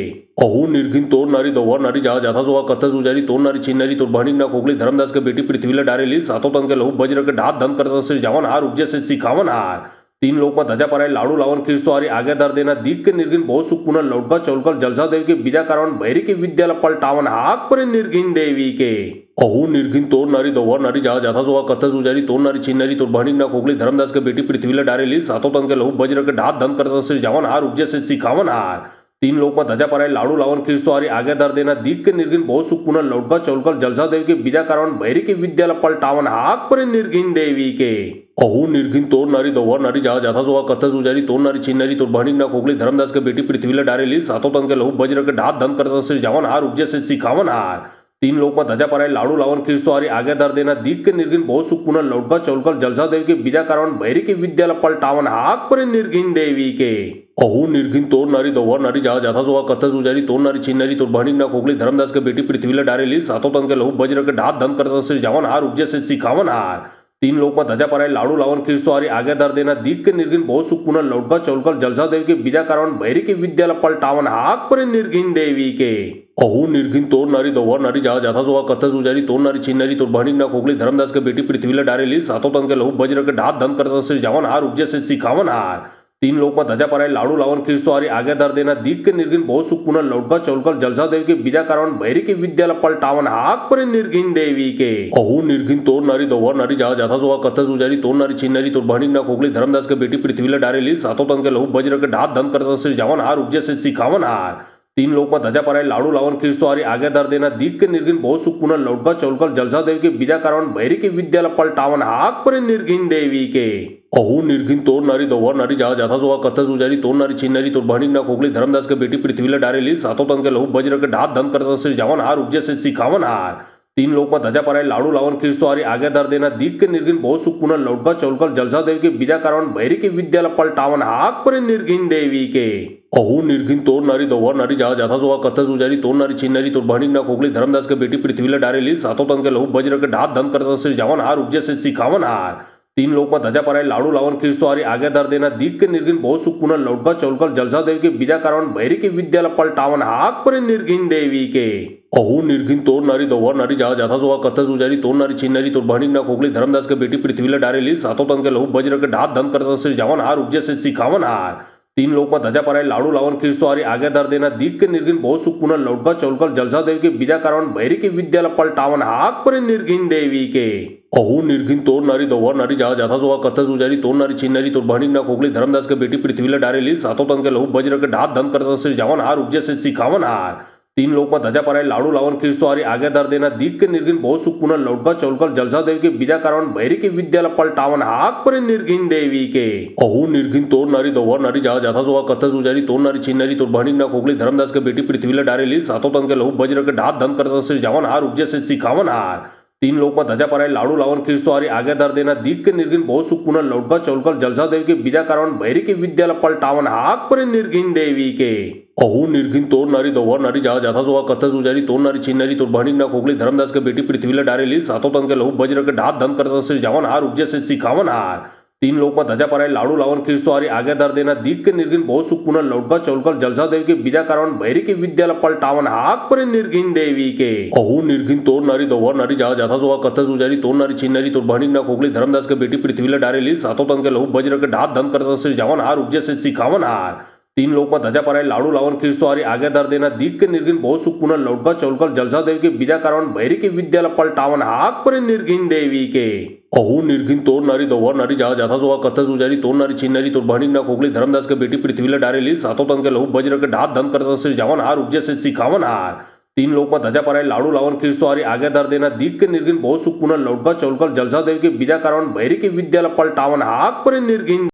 अहू निर्घिन तोड़ नारी दौवर नारी जहा जाथा सोहा कथस उजारी तोड़ नारी छिन्नरी तोड़ भानिक ना खोखली धर्मदास के बेटी पृथ्वीला डारे लील सातों तंग के लहू बज्र के ढात धन करता श्री जावन हार उपजे से सिखावन हार तीन लोक ध्वजा पाराय लाडू लावन खिळसोहारी आग्या दर देना दीप के निर्घिन बहुत सुख पुनः लौटका चौलकर जलसा देव के बीजा कारण भैरी की विद्याला पलटावन हाक पर निर्घिन देवी के अहू निर्घिन तोड़ नारी दौवर नारी जहा जाथा सोहा कथस उजारी तोड़ नारी छिन्नरी तोड़ भानिक ना खोखली धर्मदास के बेटी पृथ्वीला डारे लील सातों तंग के लहू बज्र के ढात धन करता श्री जावन हार उपजे से सिखावन हार तीन लोक में धजा पराय लाडू लावून खिळसवारी आग्या दर देना दीट के निर्घिन बहुत सुख पुनः लौटका चौलकर जलसा देव के विदा कारण भैरी के विद्याला पलटावन हाक पर निर्घिन देवी के अहू निर्घिन तोड़ नारी दौवर नारी जहा जाथा सोहा कथस उजारी तोड़ नारी छीन नारी तोड़ बहनी ना खोखली धर्मदास के बेटी पृथ्वीला डारे लील सातों तंग के लहू बज्र के ढात धन करता श्री जावन हार उपजे से सिखावन हार तीन लोक में धजा पराय लाडू लावन खिळसवारी आग्या दर देना दीट के निर्घिन बहुत सुख पुनः लौटका चौलकर जलसा देव के विदा कारण भैरी के विद्याला पलटावन हाक पर निर्घिन देवी के अहू निर्घिन तोड़ नारी दौवर नारी जहा जाथा सोहा कथस उजारी तोड़ नारी छीन नारी तोड़ बहनी ना खोखली धर्मदास के बेटी पृथ्वीला डारे लील सातों तंग के लहू बज्र के ढात धन करता श्री जावन हार उपजे से सिखावन हार तीन लोक में धजा पराय लाडू लावन खिळसवारी आग्या दर देना दीट के निर्घिन बहुत सुख पुनः लौटका चौलकर जलसा देव के विदा कारण भैरी के विद्याला पलटावन हाक पर निर्घिन देवी के अहू निर्घिन तोड़ नारी दौवर नारी जहा जाथा सोहा कथस उजारी तोड़ नारी छीन नारी तोड़ बहनी ना खोखली धर्मदास के बेटी पृथ्वीला डारे लील सातों तंग के लहू बज्र के ढात धन करता श्री जावन हार उपजे से सिखावन हार तीन लोक में धजा पराय लाडू लावन खिळसवारी आग्या दर देना दीट के निर्घिन बहुत सुख पुनः लौटका चौलकर जलसा देव के विदा कारण भैरी के विद्याला पलटावन हाक पर निर्घिन देवी के अहू निर्घिन तोड़ नारी दौवर नारी जहा जाथा सोहा कथस उजारी तोड़ नारी छीन नारी तोड़ बहनी ना खोखली धर्मदास के बेटी पृथ्वीला डारे लील सातों तंग के लहू बज्र के ढात धन करता श्री जावन हार उपजे से सिखावन हार तीन लोक में धजा पराय लाडू लावन खिळसवारी आग्या दर देना दीट के निर्घिन बहुत सुख पुनः लौटका चौलकर जलसा देव के विदा कारण भैरी के विद्याला पलटावन हाक पर निर्घिन देवी के अहू निर्घिन तोड़ नारी दौवर नारी जहा जाथा सोहा कथस उजारी तोड़ नारी छीन नारी तोड़ बहनी ना खोखली धर्मदास के बेटी पृथ्वीला डारे लील सातों तंग के लहू बज्र के ढात धन करता श्री जावन हार उपजे से सिखावन हार तीन लोक में धजा पराय लाडू लावन खिळसवारी आग्या दर देना दीट के निर्घिन बहुत सुख पुनः लौटका चौलकर जलसा देव के विदा कारण भैरी के विद्याला पलटावन हाक पर निर्घिन देवी के अहू निर्घिन तोड़ नारी दौवर नारी जहा जाथा सोहा कथस उजारी तोड़ नारी छीन नारी तोड़ बहनी ना खोखली धर्मदास के बेटी पृथ्वीला डारे लील सातों तंग के लहू बज्र के ढात धन करता श्री जावन हार उपजे से सिखावन हार तीन लोक में धजा पराय लाडू लावन खिळसवारी आग्या दर देना दीट के निर्घिन बहुत सुख पुनः लौटका चौलकर जलसा देव के विदा कारण भैरी के विद्याला पलटावन हाक पर निर्घिन देवी के अहू निर्घिन तोड़ नारी दौवर नारी जहा जाथा सोहा कथस उजारी तोड़ नारी छीन नारी तोड़ बहनी ना खोखली धर्मदास के बेटी पृथ्वीला डारे लील सातों तंग के लहू बज्र के ढात धन करता श्री जावन हार उपजे से सिखावन हार तीन लोक में धजा पराय लाडू लावन खिळसवारी आग्या दर देना दीट के निर्घिन बहुत सुख पुनः लौटका चौलकर जलसा देव के विदा कारण भैरी के विद्याला पलटावन हाक पर निर्घिन देवी के अहू निर्घिन तोड़ नारी दौवर नारी जहा जाथा सोहा कथस उजारी तोड़ नारी छीन नारी तोड़ बहनी ना खोखली धर्मदास के बेटी पृथ्वीला डारे लील सातों तंग के लहू बज्र के ढात धन करता श्री जावन हार उपजे से सिखावन हार तीन लोक में धजा पराय लाडू लावन खिळसवारी आग्या दर देना दीट के निर्घिन बहुत सुख पुनः लौटका चौलकर जलसा देव के विदा कारण भैरी के विद्याला पलटावन हाक पर निर्घिन देवी के अहू निर्घिन तोड़ नारी दौवर नारी जहा जाथा सोहा कथस उजारी तोड़ नारी छीन नारी तोड़ बहनी ना खोखली धर्मदास के बेटी पृथ्वीला डारे लील सातों तंग के लहू बज्र के ढात धन करता श्री जावन हार उपजे से सिखावन हार तीन लोक में धजा पराय लाडू लावन खिळसवारी आग्या दर देना दीट के निर्घिन बहुत सुख पुनः लौटका चौलकर जलसा देव के विदा कारण भैरी के विद्याला पलटावन हाक पर निर्घिन देवी के अहू निर्घिन तोड़ नारी दौवर नारी जहा जाथा सोहा कथस उजारी तोड़ नारी छीन नारी तोड़ बहनी ना खोखली धर्मदास के बेटी पृथ्वीला डारे लील सातों तंग के लहू बज्र के ढात धन करता श्री जावन हार उपजे से सिखावन हार तीन लोक में धजा पराय लाडू लावन खिळसवारी आग्या दर देना दीट के निर्घिन बहुत सुख पुनः लौटका चौलकर जलसा देव के विदा कारण भैरी के विद्याला पलटावन हाक पर निर्घिन देवी के अहू निर्घिन तोड़ नारी दौवर नारी जहा जाथा सोहा कथस उजारी तोड़ नारी छीन नारी तोड़ बहनी ना खोखली धर्मदास के बेटी पृथ्वीला डारे लील सातों तंग के लहू बज्र के ढात धन करता श्री जावन हार उपजे से सिखावन हार तीन लोक में धजा पराय लाडू लावन खिळसवारी आग्या दर देना दीट के निर्घिन बहुत सुख पुनः लौटका चौलकर जलसा देव के विदा कारण भैरी के विद्याला पलटावन हाक पर निर्घिन देवी के अहू निर्घिन तोड़ नारी दौवर नारी जहा जाथा सोहा कथस उजारी तोड़ नारी छीन नारी तोड़ बहनी ना खोखली धर्मदास के बेटी पृथ्वीला डारे लील सातों तंग के लहू बज्र के ढात धन करता श्री जावन हार उपजे से सिखावन हार तीन लोक में धजा पराय लाडू लावन खिळसवारी आग्या दर देना दीट के निर्घिन बहुत सुख पुनः लौटका चौलकर जलसा देव के विदा कारण भैरी के विद्याला पलटावन हाक पर निर्घिन